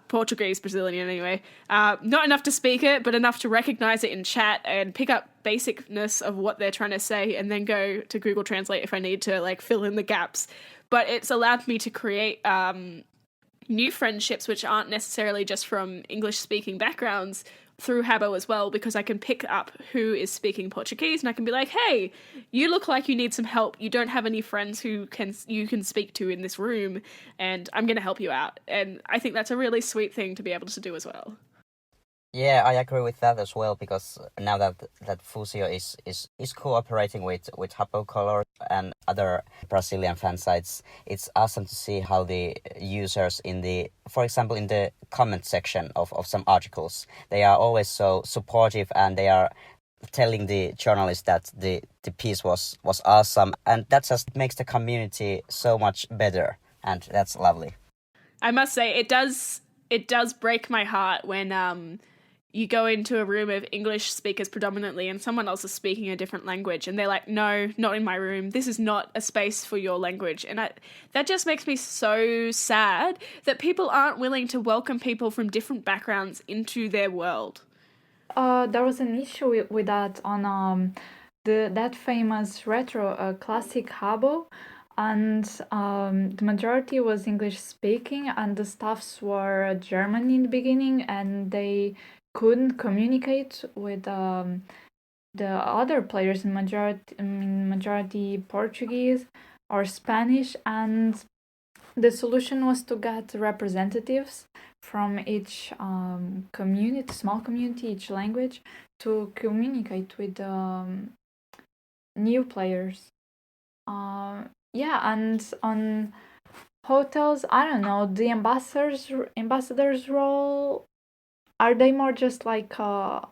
Portuguese Brazilian anyway. Not enough to speak it, but enough to recognize it in chat and pick up basicness of what they're trying to say, and then go to Google Translate if I need to like fill in the gaps. But it's allowed me to create new friendships which aren't necessarily just from English speaking backgrounds through Habbo as well, because I can pick up who is speaking Portuguese and I can be like, hey, you look like you need some help. You don't have any friends you can speak to in this room, and I'm going to help you out. And I think that's a really sweet thing to be able to do as well. Yeah, I agree with that as well, because now that Fusio is cooperating with Habbo Color and other Brazilian fan sites, it's awesome to see how the users for example, in the comment section of some articles, they are always so supportive, and they are telling the journalists that the piece was awesome, and that just makes the community so much better, and that's lovely. I must say, it does break my heart when you go into a room of English speakers predominantly and someone else is speaking a different language and they're like, no, not in my room. This is not a space for your language. And that just makes me so sad that people aren't willing to welcome people from different backgrounds into their world. There was an issue with that on that famous retro classic Habbo, and the majority was English speaking, and the staffs were German in the beginning, and they couldn't communicate with the other players in majority Portuguese or Spanish, and the solution was to get representatives from each small community, each language, to communicate with new players. And on hotels, I don't know, the ambassadors role, are they more just like a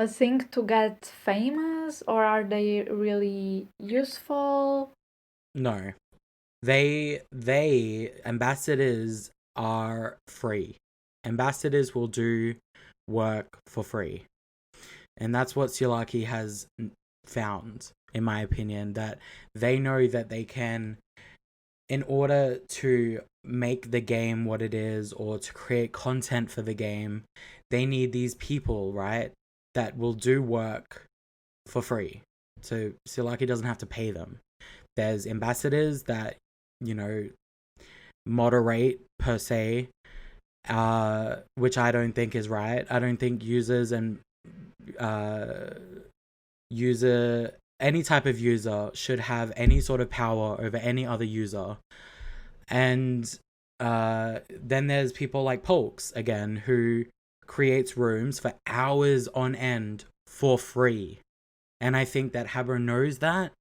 thing to get famous, or are they really useful? No. Ambassadors are free. Ambassadors will do work for free. And that's what Sulaki has found, in my opinion, that they know that they can, in order to make the game what it is, or to create content for the game, they need these people, right, that will do work for free. So Sulaki doesn't have to pay them. There's ambassadors that, moderate per se, which I don't think is right. I don't think users and any type of user should have any sort of power over any other user. And then there's people like Polks, again, who creates rooms for hours on end for free. And I think that Habbo knows that,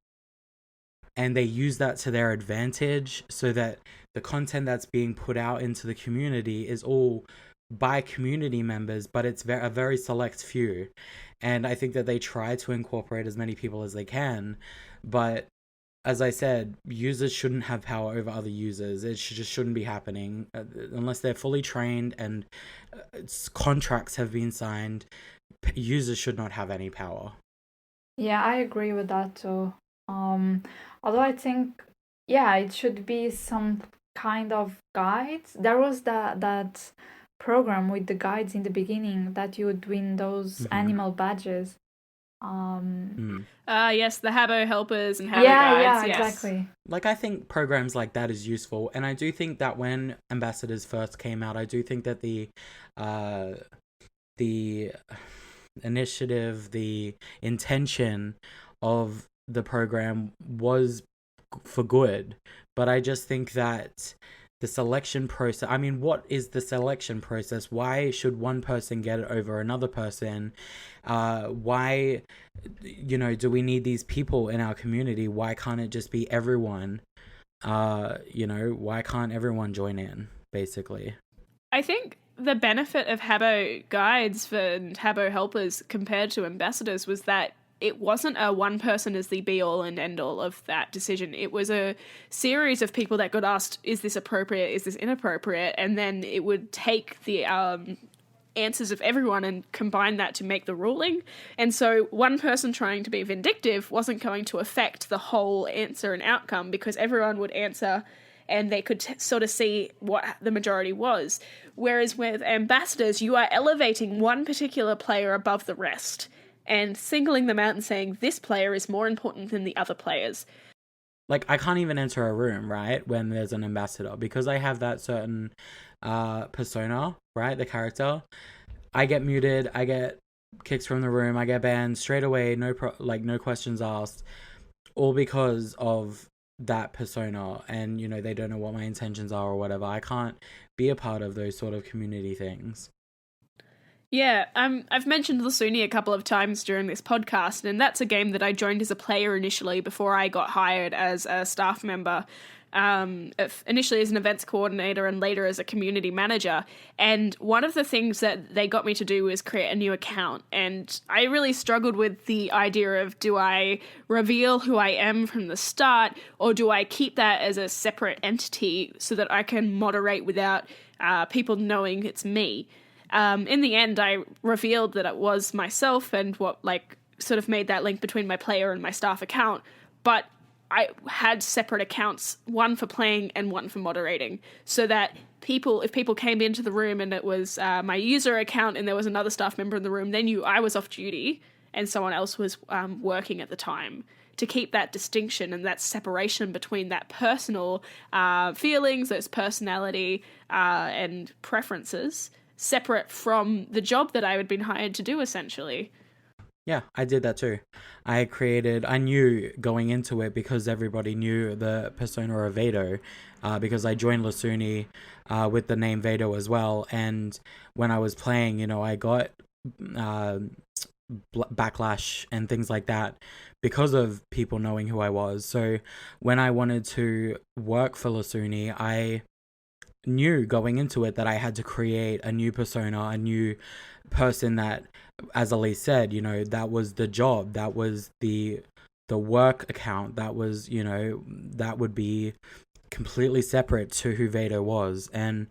and they use that to their advantage, so that the content that's being put out into the community is all by community members, but it's a very select few. And I think that they try to incorporate as many people as they can, but as I said, users shouldn't have power over other users. It just shouldn't be happening unless they're fully trained and contracts have been signed. Users should not have any power. Yeah, I agree with that too. Although I think, it should be some kind of guides. There was that program with the guides in the beginning that you would win those animal badges. Yes, the Habbo helpers and Habbo guides. Yeah, exactly. Like, I think programs like that is useful, and I do think that when ambassadors first came out, I do think that the initiative, the intention of the program was for good, but I just think that the selection process. I mean, what is the selection process? Why should one person get it over another person? Why, do we need these people in our community? Why can't it just be everyone? Why can't everyone join in, basically? I think the benefit of Habbo guides and Habbo helpers compared to ambassadors was that it wasn't a one person as the be-all and end-all of that decision. It was a series of people that got asked, is this appropriate, is this inappropriate? And then it would take the answers of everyone and combine that to make the ruling. And so one person trying to be vindictive wasn't going to affect the whole answer and outcome, because everyone would answer and they could sort of see what the majority was. Whereas with ambassadors, you are elevating one particular player above the rest and singling them out and saying this player is more important than the other players. Like, I can't even enter a room, right, when there's an ambassador, because I have that certain persona, right, the character. I get muted, I get kicked from the room, I get banned straight away, no questions asked, all because of that persona, and they don't know what my intentions are or whatever. I can't be a part of those sort of community things. Yeah, I've mentioned Lasuni a couple of times during this podcast, and that's a game that I joined as a player initially before I got hired as a staff member, initially as an events coordinator and later as a community manager. And one of the things that they got me to do was create a new account, and I really struggled with the idea of, do I reveal who I am from the start, or do I keep that as a separate entity so that I can moderate without people knowing it's me? In the end, I revealed that it was myself and what sort of made that link between my player and my staff account. But I had separate accounts, one for playing and one for moderating, so that if people came into the room and it was my user account and there was another staff member in the room, they knew I was off duty and someone else was working at the time, to keep that distinction and that separation between that personal feelings, those personality and preferences, separate from the job that I had been hired to do, essentially. Yeah, I did that too. I knew going into it, because everybody knew the persona of Vado, because I joined Lasuni with the name Vado as well. And when I was playing, I got backlash and things like that because of people knowing who I was. So when I wanted to work for Lasuni, I knew going into it that I had to create a new persona, a new person that, as Elise said, that was the job, that was the work account, that was, that would be completely separate to who Vado was. And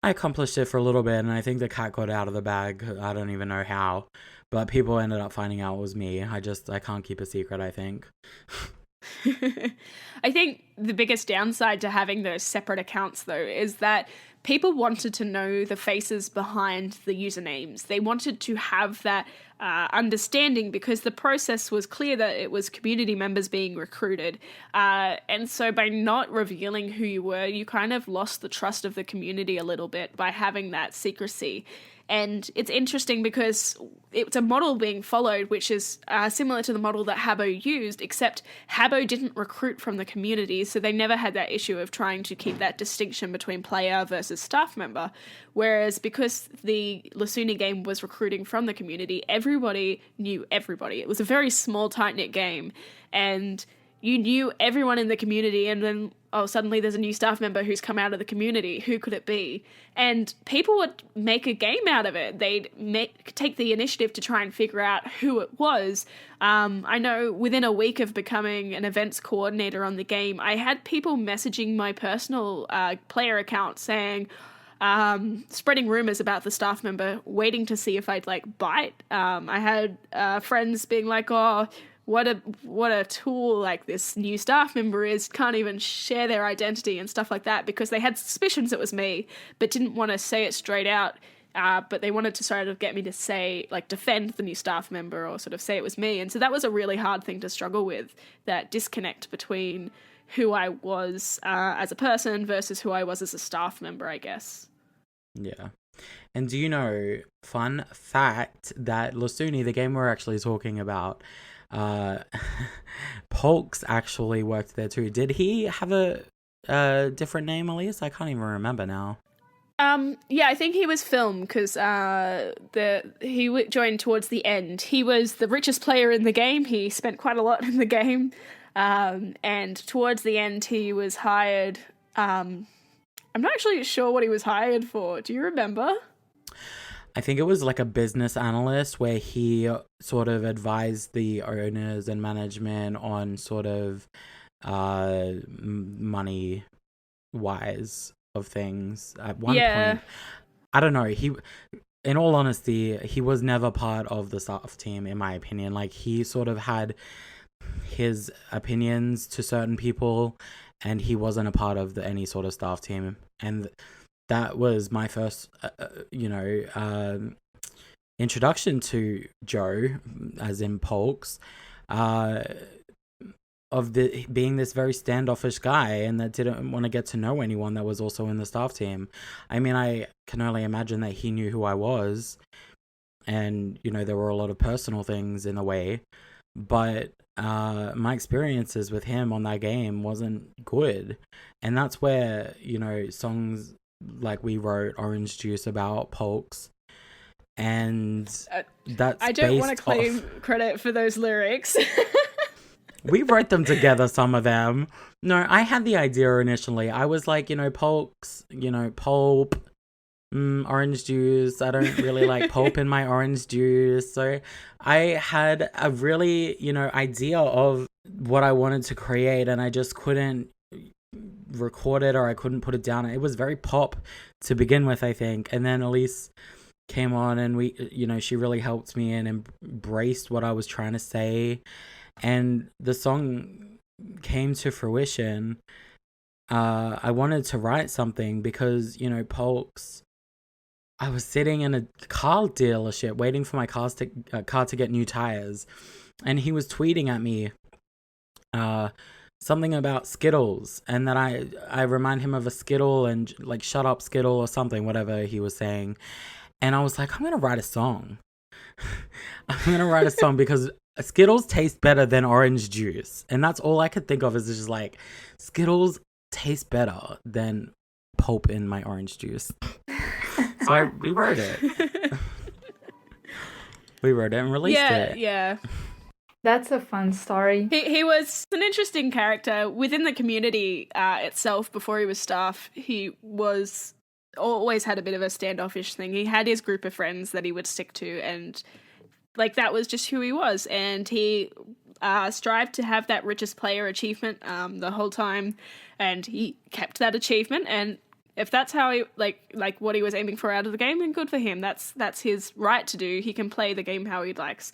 I accomplished it for a little bit, and I think the cat got out of the bag. I don't even know how, but people ended up finding out it was me. I can't keep a secret, I think. I think the biggest downside to having those separate accounts, though, is that people wanted to know the faces behind the usernames. They wanted to have that understanding, because the process was clear that it was community members being recruited. And so by not revealing who you were, you kind of lost the trust of the community a little bit by having that secrecy. And it's interesting because it's a model being followed, which is similar to the model that Habbo used, except Habbo didn't recruit from the community, so they never had that issue of trying to keep that distinction between player versus staff member. Whereas because the Lasuni game was recruiting from the community, everybody knew everybody. It was a very small, tight-knit game, and you knew everyone in the community, and then, suddenly there's a new staff member who's come out of the community. Who could it be? And people would make a game out of it. They'd take the initiative to try and figure out who it was. I know within a week of becoming an events coordinator on the game, I had people messaging my personal player account saying, spreading rumors about the staff member, waiting to see if I'd bite. I had friends being like, "Oh, what a tool this new staff member is, can't even share their identity," and stuff like that, because they had suspicions it was me, but didn't want to say it straight out. But they wanted to sort of get me to say, defend the new staff member, or sort of say it was me. And so that was a really hard thing to struggle with, that disconnect between who I was as a person versus who I was as a staff member, I guess. Yeah. And do you know, fun fact, that Lasuni, the game we're actually talking about, Polks actually worked there too. Did he have a a different name, Elise? I can't even remember now. Yeah, I think he was film because joined towards the end. He was the richest player in the game. He spent quite a lot in the game, and towards the end, he was hired. I'm not actually sure what he was hired for. Do you remember? I think it was like a business analyst where he sort of advised the owners and management on sort of money wise of things. At one point, I don't know, in all honesty, he was never part of the staff team, in my opinion. Like, he sort of had his opinions to certain people, and he wasn't a part of any sort of staff team. And that was my first, introduction to Joe, as in Polks, of being this very standoffish guy and that didn't want to get to know anyone that was also in the staff team. I mean, I can only imagine that he knew who I was, and there were a lot of personal things in the way, but my experiences with him on that game wasn't good. And that's where songs like we wrote Orange Juice about Polks, and that's I don't want to claim credit for those lyrics. We wrote them together, some of them. No, I had the idea initially. I was like, Polks, pulp, orange juice. I don't really like pulp in my orange juice. So I had a really, idea of what I wanted to create, and I just couldn't record it, or I couldn't put it down. It was very pop to begin with, I think. And then Elise came on, and we, she really helped me and embraced what I was trying to say. And the song came to fruition. I wanted to write something because, Polks, I was sitting in a car dealership waiting for my car to get new tires, and he was tweeting at me something about Skittles, and that I remind him of a Skittle and like, shut up Skittle or something, whatever he was saying. And I was like, I'm going to write a song. I'm going to write a song because Skittles taste better than orange juice. And that's all I could think of, is just like, Skittles taste better than pulp in my orange juice. So we wrote it. We wrote it and released it. Yeah. That's a fun story. He was an interesting character within the community itself. Before he was staff, he was always had a bit of a standoffish thing. He had his group of friends that he would stick to, and like, that was just who he was. And he strived to have that richest player achievement the whole time, and he kept that achievement. And if that's how he like what he was aiming for out of the game, then good for him. That's his right to do. He can play the game how he likes.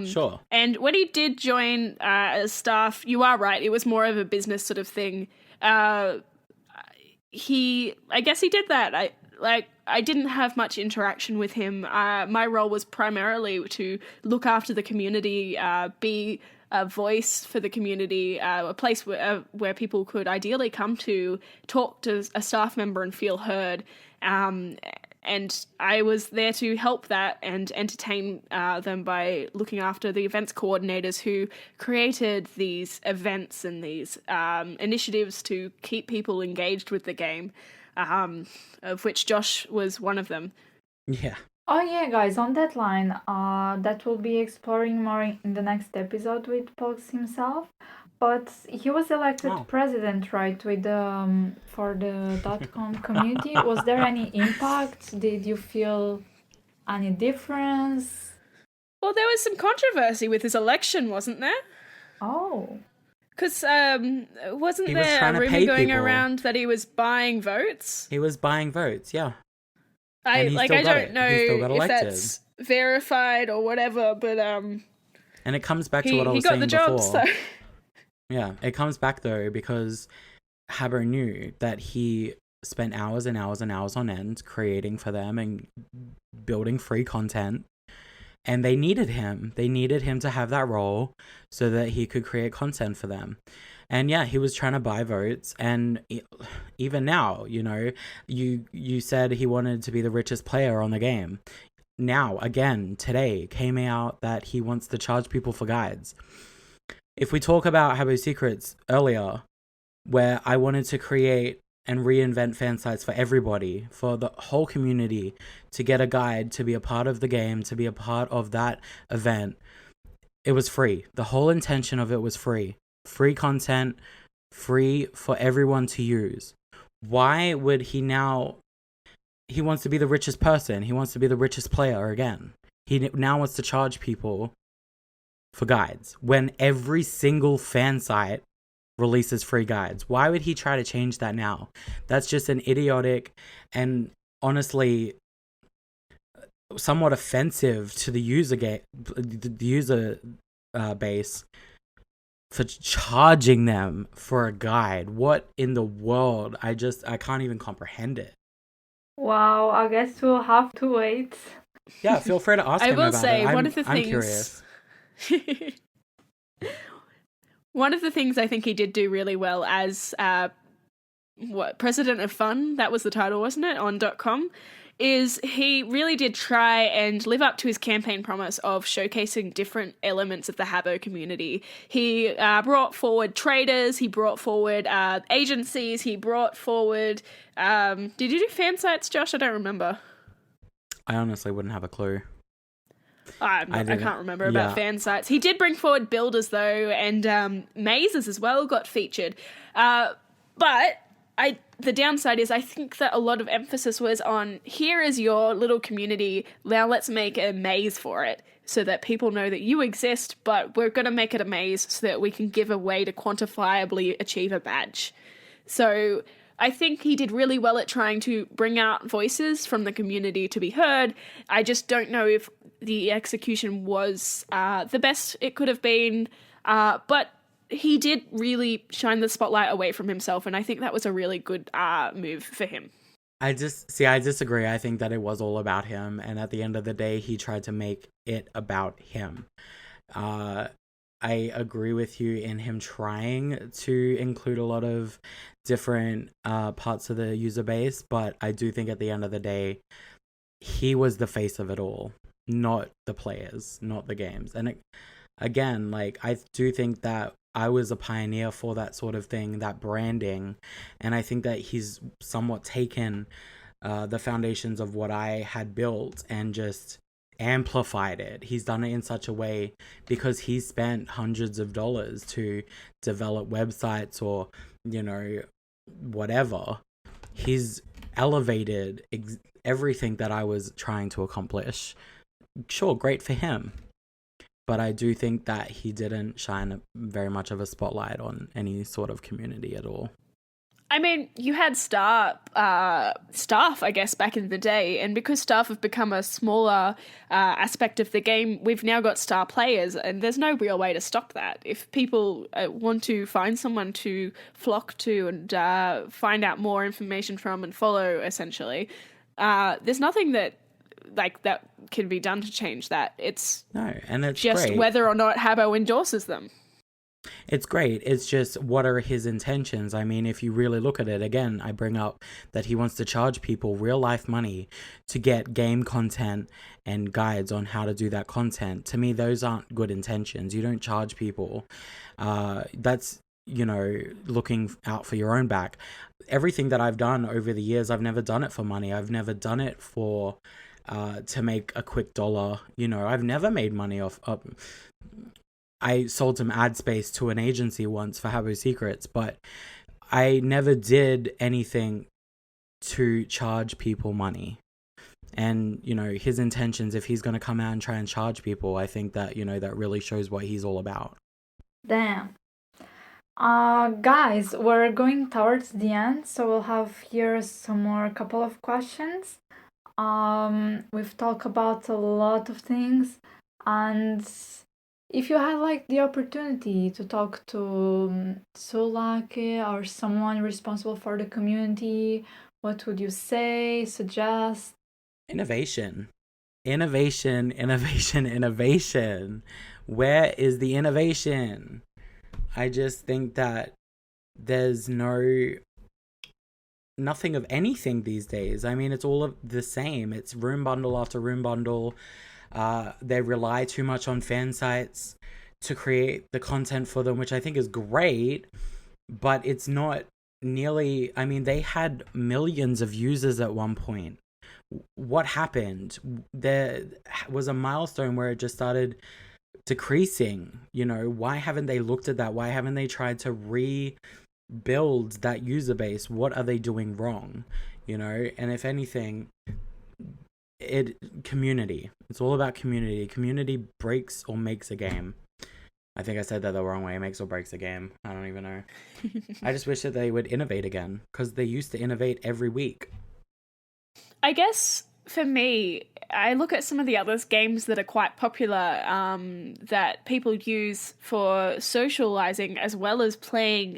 Sure. And when he did join as staff, you are right, it was more of a business sort of thing. I guess he did that. I didn't have much interaction with him. My role was primarily to look after the community, be a voice for the community, a place where people could ideally come to talk to a staff member and feel heard. And I was there to help that and entertain them by looking after the events coordinators who created these events and these initiatives to keep people engaged with the game, of which Josh was one of them. Yeah. Oh yeah, guys, on that line, that will be exploring more in the next episode with Pox himself. But he was elected president, right, with for the .com community. Was there any impact? Did you feel any difference? Well, there was some controversy with his election, wasn't there? Oh. Because wasn't there a rumor going around that he was buying votes? He was buying votes, yeah. I don't know if that's verified or whatever, but and it comes back to what I was saying before. He got the job, so. Yeah, it comes back though because Habbo knew that he spent hours and hours and hours on end creating for them and building free content, and they needed him. They needed him to have that role so that he could create content for them. And yeah, he was trying to buy votes, and even now, you said he wanted to be the richest player on the game. Now, again, today came out that he wants to charge people for guides. If we talk about Habbo Secrets earlier, where I wanted to create and reinvent fan sites for everybody, for the whole community, to get a guide, to be a part of the game, to be a part of that event. It was free. The whole intention of it was free. Free content, free for everyone to use. Why would he now... He wants to be the richest person. He wants to be the richest player again. He now wants to charge people for guides when every single fan site releases free guides. Why would he try to change that now? That's just an idiotic and honestly somewhat offensive to the user base for charging them for a guide. What in the world? I can't even comprehend it. Wow, I guess we'll have to wait. Yeah, feel free to ask him about it. I will say, one of the things... I'm curious. One of the things I think he did do really well as President of Fun, that was the title, wasn't it, on .com, is he really did try and live up to his campaign promise of showcasing different elements of the Habbo community. He brought forward traders, he brought forward agencies, he brought forward... did you do fan sites, Josh? I don't remember. I honestly wouldn't have a clue. I can't remember about fan sites. He did bring forward builders, though, and mazes as well got featured. But the downside is I think that a lot of emphasis was on, here is your little community, now let's make a maze for it so that people know that you exist, but we're going to make it a maze so that we can give a way to quantifiably achieve a badge. So I think he did really well at trying to bring out voices from the community to be heard. I just don't know if the execution was the best it could have been, but he did really shine the spotlight away from himself, and I think that was a really good move for him. I disagree. I think that it was all about him, and at the end of the day, he tried to make it about him. I agree with you in him trying to include a lot of different parts of the user base, but I do think at the end of the day, he was the face of it all, not the players, not the games. And again, like, I do think that I was a pioneer for that sort of thing, that branding, and I think that he's somewhat taken the foundations of what I had built and just amplified it. He's done it in such a way because he spent hundreds of dollars to develop websites or, whatever. He's elevated everything that I was trying to accomplish. Sure, great for him. But I do think that he didn't shine very much of a spotlight on any sort of community at all. I mean, you had staff, I guess, back in the day, and because staff have become a smaller aspect of the game, we've now got star players, and there's no real way to stop that. If people want to find someone to flock to and find out more information from and follow, essentially, there's nothing that can be done to change that. It's just great. Whether or not Habbo endorses them. It's great. It's just, what are his intentions? I mean, if you really look at it, again, I bring up that he wants to charge people real life money to get game content and guides on how to do that content. To me, those aren't good intentions. You don't charge people. That's, looking out for your own back. Everything that I've done over the years, I've never done it for money. I've never done it for to make a quick dollar. I've never made money off I sold some ad space to an agency once for Habbo Secrets, but I never did anything to charge people money. And, his intentions, if he's going to come out and try and charge people, I think that, that really shows what he's all about. Damn. Guys, we're going towards the end, so we'll have here couple of questions. We've talked about a lot of things, and if you had the opportunity to talk to Sulake or someone responsible for the community, what would you say, suggest? Innovation. Innovation. Where is the innovation? I just think that there's nothing of anything these days. I mean, it's all of the same. It's room bundle after room bundle. They rely too much on fan sites to create the content for them, which I think is great. but it's not nearly. I mean, they had millions of users at one point. What happened? There was a milestone where it just started decreasing. Why haven't they looked at that? Why haven't they tried to rebuild that user base? What are they doing wrong? And if anything, community. It's all about community. Community breaks or makes a game. I think I said that the wrong way. Makes or breaks a game. I don't even know. I just wish that they would innovate again, because they used to innovate every week. I guess for me, I look at some of the other games that are quite popular that people use for socializing as well as playing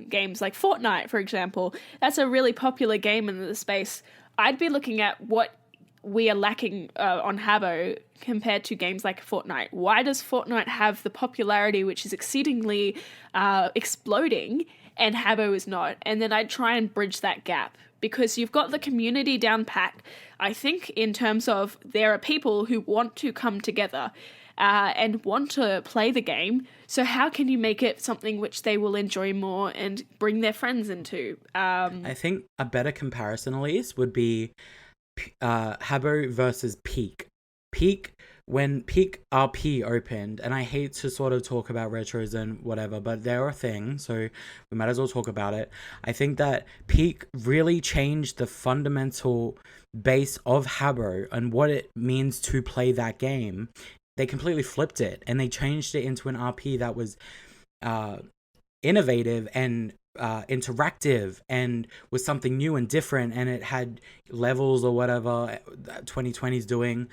games like Fortnite, for example. That's a really popular game in the space. I'd be looking at what we are lacking on Habbo compared to games like Fortnite. Why does Fortnite have the popularity which is exceedingly exploding and Habbo is not? And then I'd try and bridge that gap, because you've got the community down pat. I think in terms of there are people who want to come together and want to play the game. So how can you make it something which they will enjoy more and bring their friends into? I think a better comparison, Elise, would be Habbo versus Peak. When Peak RP opened, and I hate to sort of talk about retros and whatever, but they're a thing, so we might as well talk about it. I think that Peak really changed the fundamental base of Habbo and what it means to play that game. They completely flipped it, and they changed it into an RP that was innovative and interactive and was something new and different, and it had levels or whatever 2020 is doing.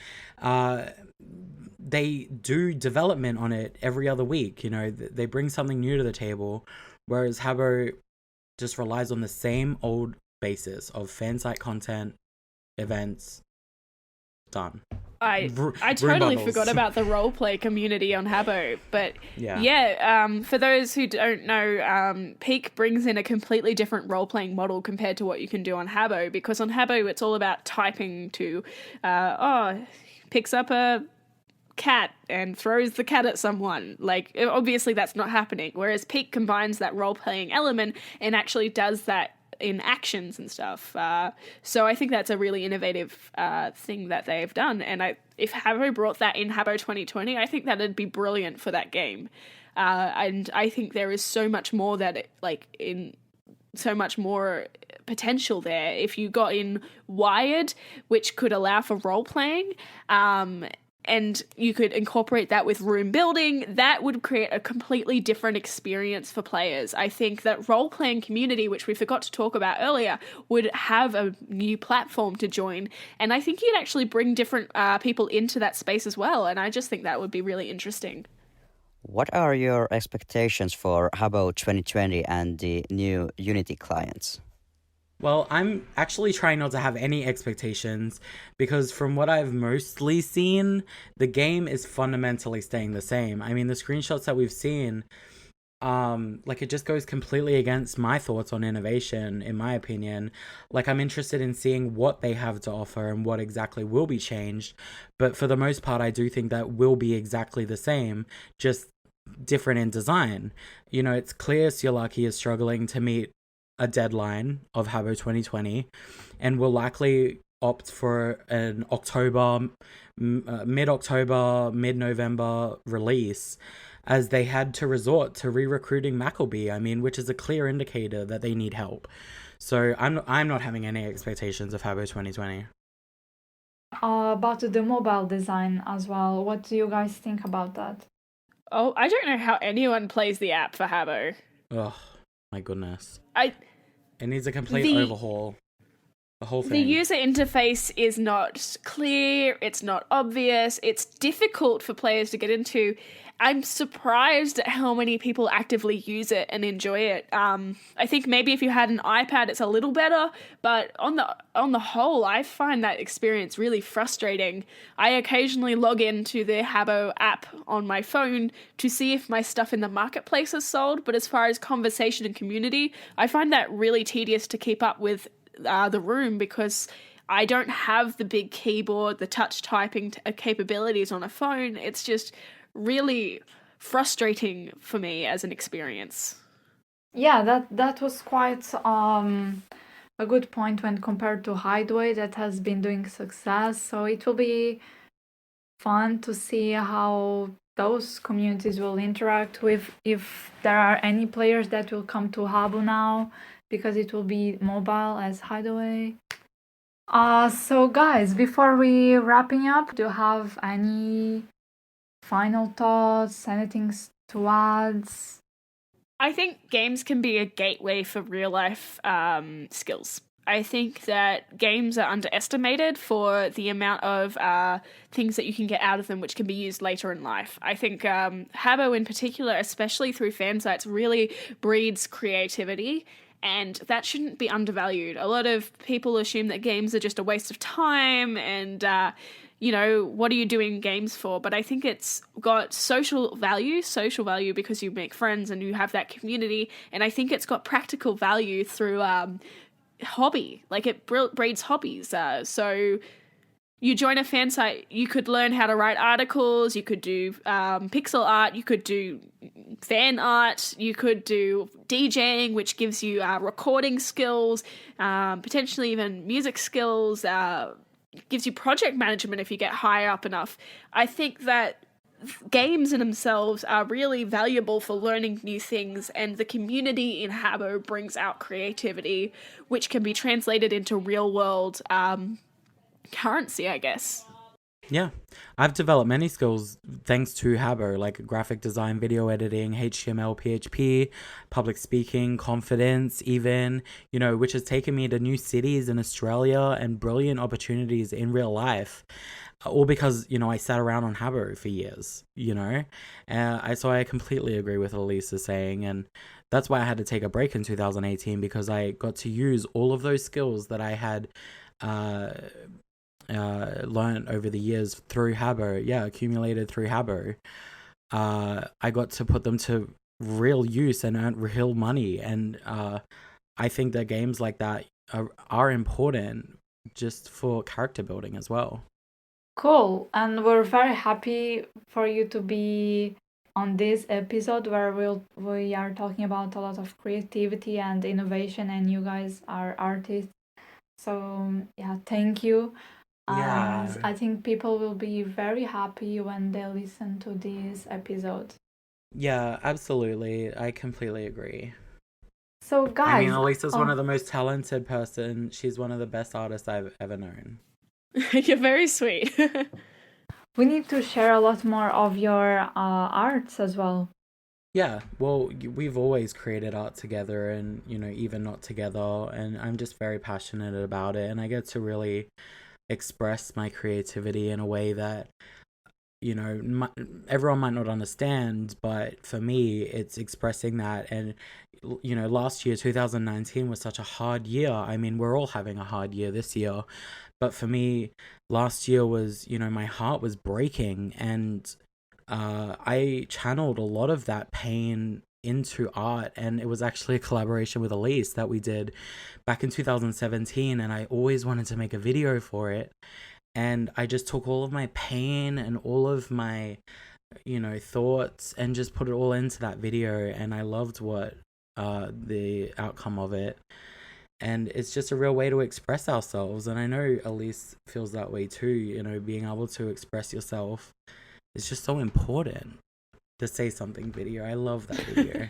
They do development on it every other week. They bring something new to the table, whereas Habbo just relies on the same old basis of fan site content, events. Done. I totally forgot about the roleplay community on Habbo, but for those who don't know, Peak brings in a completely different role-playing model compared to what you can do on Habbo, because on Habbo it's all about typing to, picks up a cat and throws the cat at someone. Like, obviously that's not happening, whereas Peak combines that role-playing element and actually does that in actions and stuff. So I think that's a really innovative thing that they've done. And if Habbo brought that in Habbo 2020, I think that'd be brilliant for that game. And I think there is so much more so much more potential there. If you got in Wired, which could allow for role playing, and you could incorporate that with room building, that would create a completely different experience for players. I think that role-playing community, which we forgot to talk about earlier, would have a new platform to join. And I think you'd actually bring different people into that space as well. And I just think that would be really interesting. What are your expectations for Habbo 2020 and the new Unity clients? Well, I'm actually trying not to have any expectations, because from what I've mostly seen, the game is fundamentally staying the same. I mean, the screenshots that we've seen, it just goes completely against my thoughts on innovation, in my opinion. I'm interested in seeing what they have to offer and what exactly will be changed. But for the most part, I do think that will be exactly the same, just different in design. It's clear Siolaki is struggling to meet a deadline of Habbo 2020 and will likely opt for an mid-October, mid-November release, as they had to resort to re-recruiting Maccleby, which is a clear indicator that they need help. So I'm not having any expectations of Habbo 2020. About the mobile design as well, what do you guys think about that? Oh, I don't know how anyone plays the app for Habbo. Oh, my goodness. It needs a complete overhaul. The whole thing. The user interface is not clear, it's not obvious, it's difficult for players to get into. I'm surprised at how many people actively use it and enjoy it. I think maybe if you had an iPad, it's a little better, but on the whole, I find that experience really frustrating. I occasionally log into the Habbo app on my phone to see if my stuff in the marketplace is sold, but as far as conversation and community, I find that really tedious to keep up with the room, because I don't have the big keyboard, the touch typing capabilities on a phone. It's just really frustrating for me as an experience. Yeah, that was quite a good point when compared to Hideaway that has been doing success. So it will be fun to see how those communities will interact with, if there are any players that will come to Habbo now, because it will be mobile as Hideaway. So guys, before we wrapping up, do you have any final thoughts, anything to add? I think games can be a gateway for real life skills. I think that games are underestimated for the amount of things that you can get out of them, which can be used later in life. I think Habbo in particular, especially through fan sites, really breeds creativity, and that shouldn't be undervalued. A lot of people assume that games are just a waste of time and what are you doing games for? But I think it's got social value because you make friends and you have that community. And I think it's got practical value through hobby. Like, it breeds hobbies. So you join a fan site, you could learn how to write articles, you could do pixel art, you could do fan art, you could do DJing, which gives you recording skills, potentially even music skills, gives you project management if you get high up enough. I think that games in themselves are really valuable for learning new things, and the community in Habbo brings out creativity, which can be translated into real world currency, I guess. Yeah, I've developed many skills thanks to Habbo, like graphic design, video editing, HTML, PHP, public speaking, confidence, even, which has taken me to new cities in Australia and brilliant opportunities in real life. All because, I sat around on Habbo for years, So I completely agree with what Elisa's saying. And that's why I had to take a break in 2018, because I got to use all of those skills that I had learned over the years through Habbo, accumulated through Habbo. I got to put them to real use and earn real money, and I think that games like that are important just for character building as well. Cool, and we're very happy for you to be on this episode where we are talking about a lot of creativity and innovation, and you guys are artists. So thank you. And I think people will be very happy when they listen to this episode. Yeah, absolutely. I completely agree. So guys, Elisa's one of the most talented person. She's one of the best artists I've ever known. You're very sweet. We need to share a lot more of your arts as well. Yeah, well, we've always created art together, and even not together, and I'm just very passionate about it, and I get to really express my creativity in a way that everyone might not understand, but for me it's expressing that. And last year, 2019, was such a hard year. We're all having a hard year this year, but for me, last year was, my heart was breaking, and I channeled a lot of that pain into art, and it was actually a collaboration with Elise that we did back in 2017, and I always wanted to make a video for it, and I just took all of my pain and all of my thoughts and just put it all into that video, and I loved what the outcome of it. And it's just a real way to express ourselves, and I know Elise feels that way too. Being able to express yourself is just so important. To say something video. I love that video.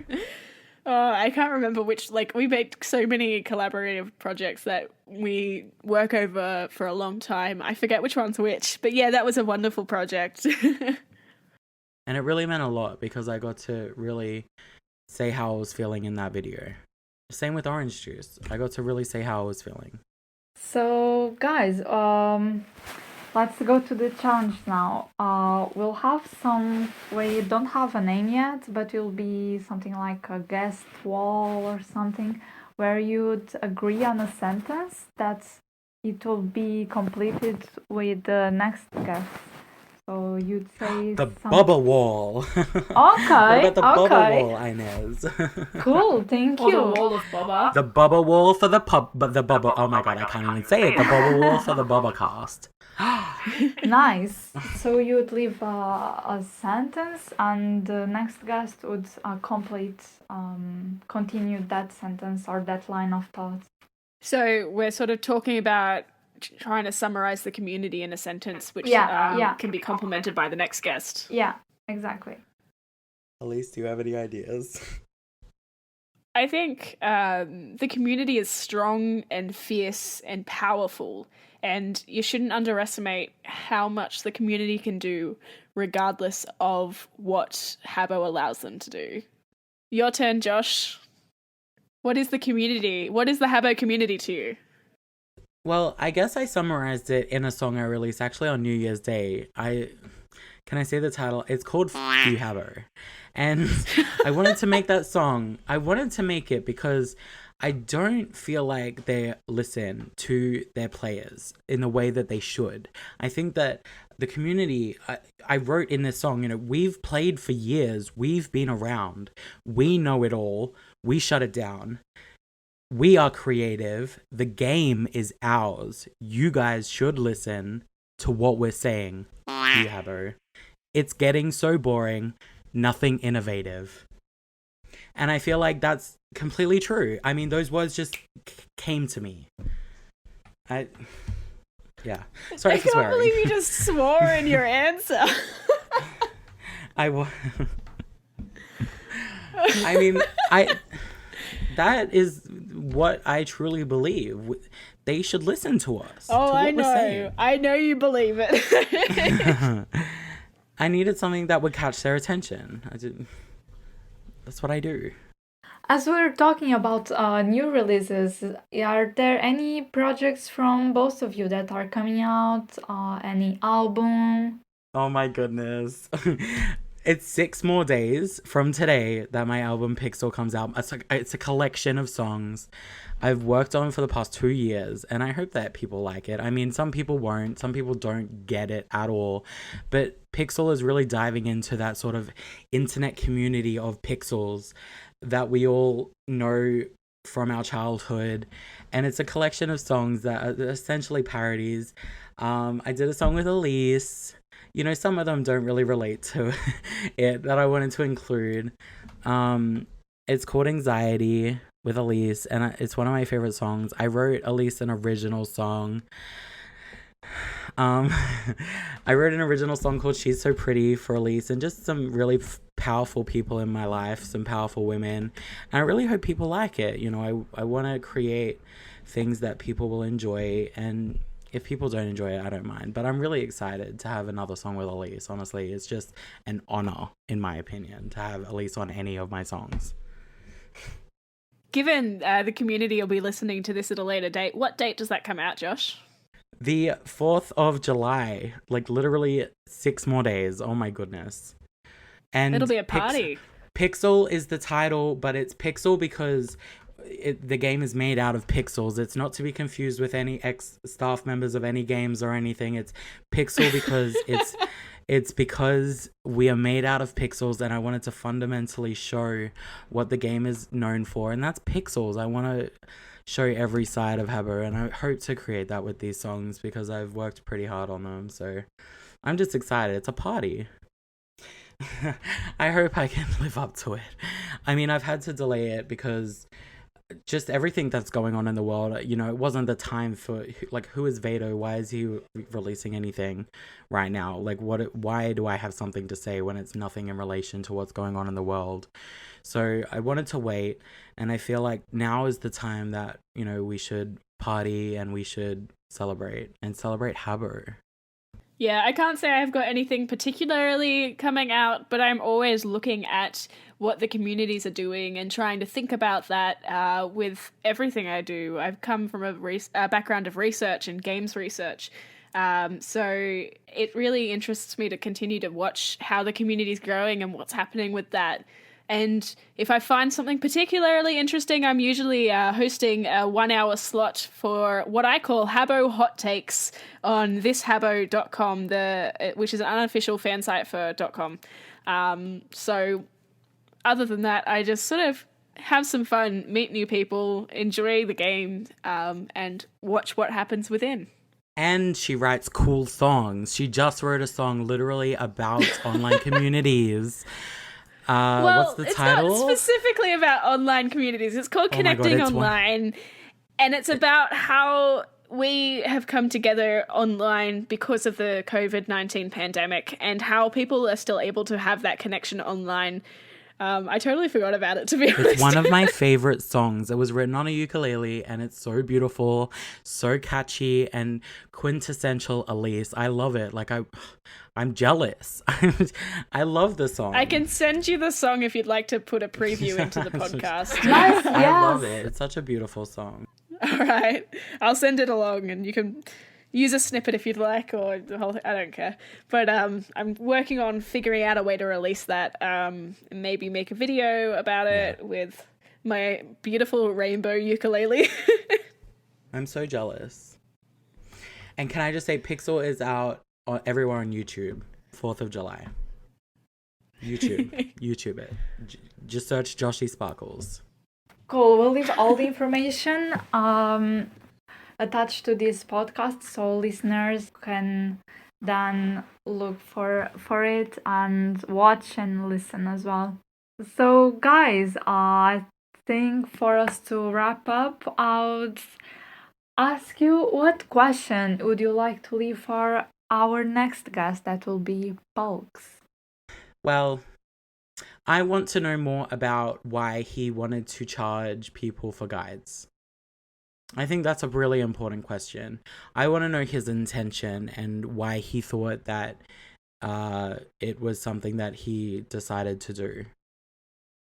Oh, I can't remember which, we made so many collaborative projects that we work over for a long time. I forget which one's which, but yeah, that was a wonderful project. And it really meant a lot because I got to really say how I was feeling in that video. Same with Orange Juice. I got to really say how I was feeling. So guys, let's go to the challenge now. We'll have we don't have a name yet, but it'll be something like a guest wall or something, where you'd agree on a sentence that it will be completed with the next guest. So you'd say the Bubba wall. Okay. What about the Bubba wall, Ines? Cool, thank you. The wall of Bubba. The Bubba wall for the pub, but the Bubba. Oh my god, I can't even say it. The Bubba wall for the BOBBACAST. Nice. So you would leave a sentence, and the next guest would continue that sentence or that line of thought. So we're sort of talking about trying to summarize the community in a sentence, which can be complemented by the next guest. Yeah, exactly. Elise, do you have any ideas? I think the community is strong and fierce and powerful, and you shouldn't underestimate how much the community can do regardless of what Habbo allows them to do. Your turn, Josh. What is the community? What is the Habbo community to you? Well, I guess I summarized it in a song I released actually on New Year's Day. Can I say the title? It's called F You Habbo. And I wanted to make that song. I wanted to make it because I don't feel like they listen to their players in the way that they should. I think that the community, I wrote in this song, we've played for years. We've been around. We know it all. We shut it down. We are creative. The game is ours. You guys should listen to what we're saying. You Habbo. It's getting so boring. Nothing innovative. And I feel like that's completely true. I mean, those words just came to me. Yeah. Sorry for swearing. I can't believe you just swore in your answer. I mean, that is what I truly believe. They should listen to us. Oh, I know. I know you believe it. I needed something that would catch their attention. That's what I do. As we're talking about new releases, are there any projects from both of you that are coming out? Any album? Oh my goodness. It's 6 more days from today that my album Pixel comes out. It's a collection of songs I've worked on for the past 2 years, and I hope that people like it. I mean, some people won't. Some people don't get it at all. But Pixel is really diving into that sort of internet community of pixels that we all know from our childhood. And it's a collection of songs that are essentially parodies. I did a song with Elise. Some of them don't really relate to it that I wanted to include. It's called Anxiety with Elise, and it's one of my favorite songs. I wrote Elise an original song. I wrote an original song called She's So Pretty for Elise, and just some really powerful people in my life, some powerful women. And I really hope people like it. I want to create things that people will enjoy, and if people don't enjoy it, I don't mind. But I'm really excited to have another song with Elise. Honestly, it's just an honor, in my opinion, to have Elise on any of my songs. Given the community will be listening to this at a later date, what date does that come out, Josh? The 4th of July, like literally 6 more days. Oh my goodness. And it'll be a party. Pixel is the title, but it's Pixel because the game is made out of pixels. It's not to be confused with any ex-staff members of any games or anything. It's Pixel because it's because we are made out of pixels, and I wanted to fundamentally show what the game is known for, and that's pixels. I want to show every side of Habbo, and I hope to create that with these songs because I've worked pretty hard on them. So I'm just excited. It's a party. I hope I can live up to it. I mean, I've had to delay it because just everything that's going on in the world, it wasn't the time for, who is Vado? Why is he releasing anything right now? Why do I have something to say when it's nothing in relation to what's going on in the world? So I wanted to wait, and I feel like now is the time that, we should party and we should celebrate Habbo. Yeah, I can't say I've got anything particularly coming out, but I'm always looking at what the communities are doing and trying to think about that with everything I do. I've come from a background of research and games research, so it really interests me to continue to watch how the community is growing and what's happening with that. And if I find something particularly interesting, I'm usually hosting a 1-hour slot for what I call Habbo Hot Takes on thishabbo.com, which is an unofficial fan site for .com. So other than that, I just sort of have some fun, meet new people, enjoy the game, and watch what happens within. And she writes cool songs. She just wrote a song literally about online communities. What's the title? It's not specifically about online communities. It's called Connecting Online. And it's about how we have come together online because of the COVID-19 pandemic and how people are still able to have that connection online. I totally forgot about it, to be honest. It's one of my favorite songs. It was written on a ukulele and it's so beautiful, so catchy, and quintessential Elise. I love it. Like, I'm jealous. I love the song. I can send you the song if you'd like to put a preview into the podcast. Nice, yes. I love it. It's such a beautiful song. All right. I'll send it along and you can use a snippet if you'd like, or the whole thing. I don't care. But I'm working on figuring out a way to release that. Maybe make a video about it with my beautiful rainbow ukulele. I'm so jealous. And can I just say, Pixel is out everywhere on YouTube, 4th of July. YouTube it. Just search Joshy Sparkles. Cool. We'll leave all the information attached to this podcast so listeners can then look for it and watch and listen as well. So guys, I think for us to wrap up, I would ask you, what question would you like to leave for our next guest? That will be Pulks. Well, I want to know more about why he wanted to charge people for guides. I think that's a really important question. I want to know his intention and why he thought that it was something that he decided to do.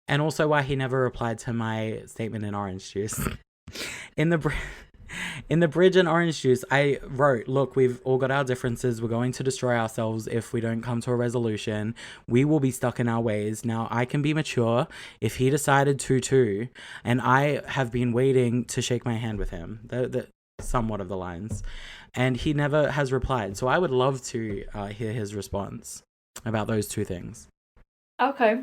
And also why he never replied to my statement in Orange Juice. In the bridge in Orange Juice, I wrote, look, we've all got our differences. We're going to destroy ourselves if we don't come to a resolution. We will be stuck in our ways. Now, I can be mature if he decided to too. And I have been waiting to shake my hand with him. Somewhat of the lines. And he never has replied. So I would love to hear his response about those two things. Okay.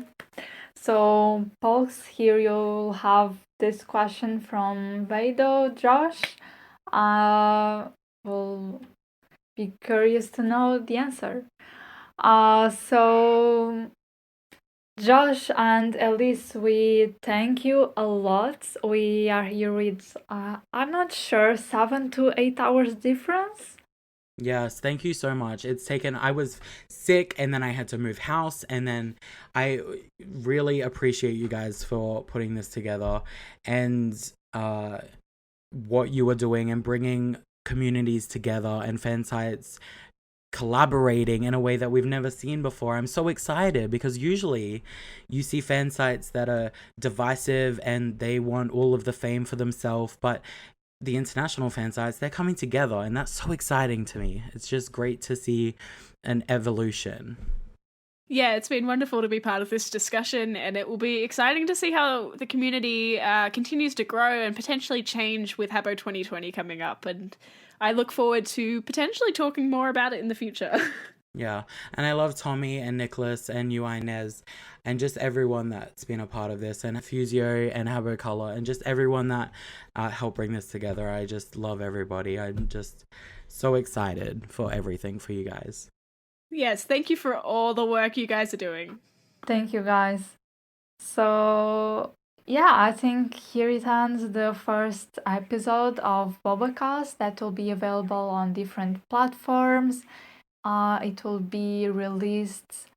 So, Pulks, here you'll have this question from Vado. Josh, will be curious to know the answer. So, Josh and Elise, we thank you a lot. We are here with, I'm not sure, 7 to 8 hours difference. Yes, thank you so much. I was sick and then I had to move house, and then I really appreciate you guys for putting this together and what you are doing and bringing communities together and fan sites collaborating in a way that we've never seen before. I'm so excited because usually you see fan sites that are divisive and they want all of the fame for themselves, but the international fan sites, they're coming together, and that's so exciting to me. It's just great to see an evolution. Yeah, it's been wonderful to be part of this discussion, and it will be exciting to see how the community continues to grow and potentially change with Habbo 2020 coming up. And I look forward to potentially talking more about it in the future. Yeah, and I love Tommy and Nicholas and you, Ines, and just everyone that's been a part of this, and Fusio and Habbo Color, and just everyone that helped bring this together. I just love everybody. I'm just so excited for everything for you guys. Yes, thank you for all the work you guys are doing. Thank you, guys. So, yeah, I think here it ends the first episode of BOBBACAST that will be available on different platforms. It will be released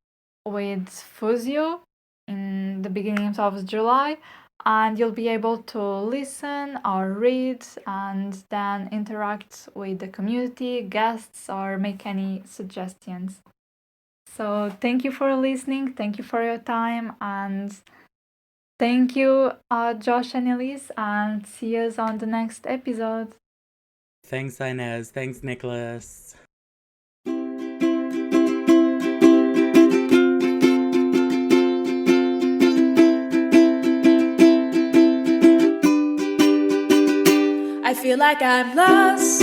with Fusio in the beginning of July, and you'll be able to listen or read and then interact with the community, guests, or make any suggestions. So thank you for listening, thank you for your time, and thank you, Josh and Elise, and see us on the next episode. Thanks, Ines. Thanks, Nicholas. I feel like I'm lost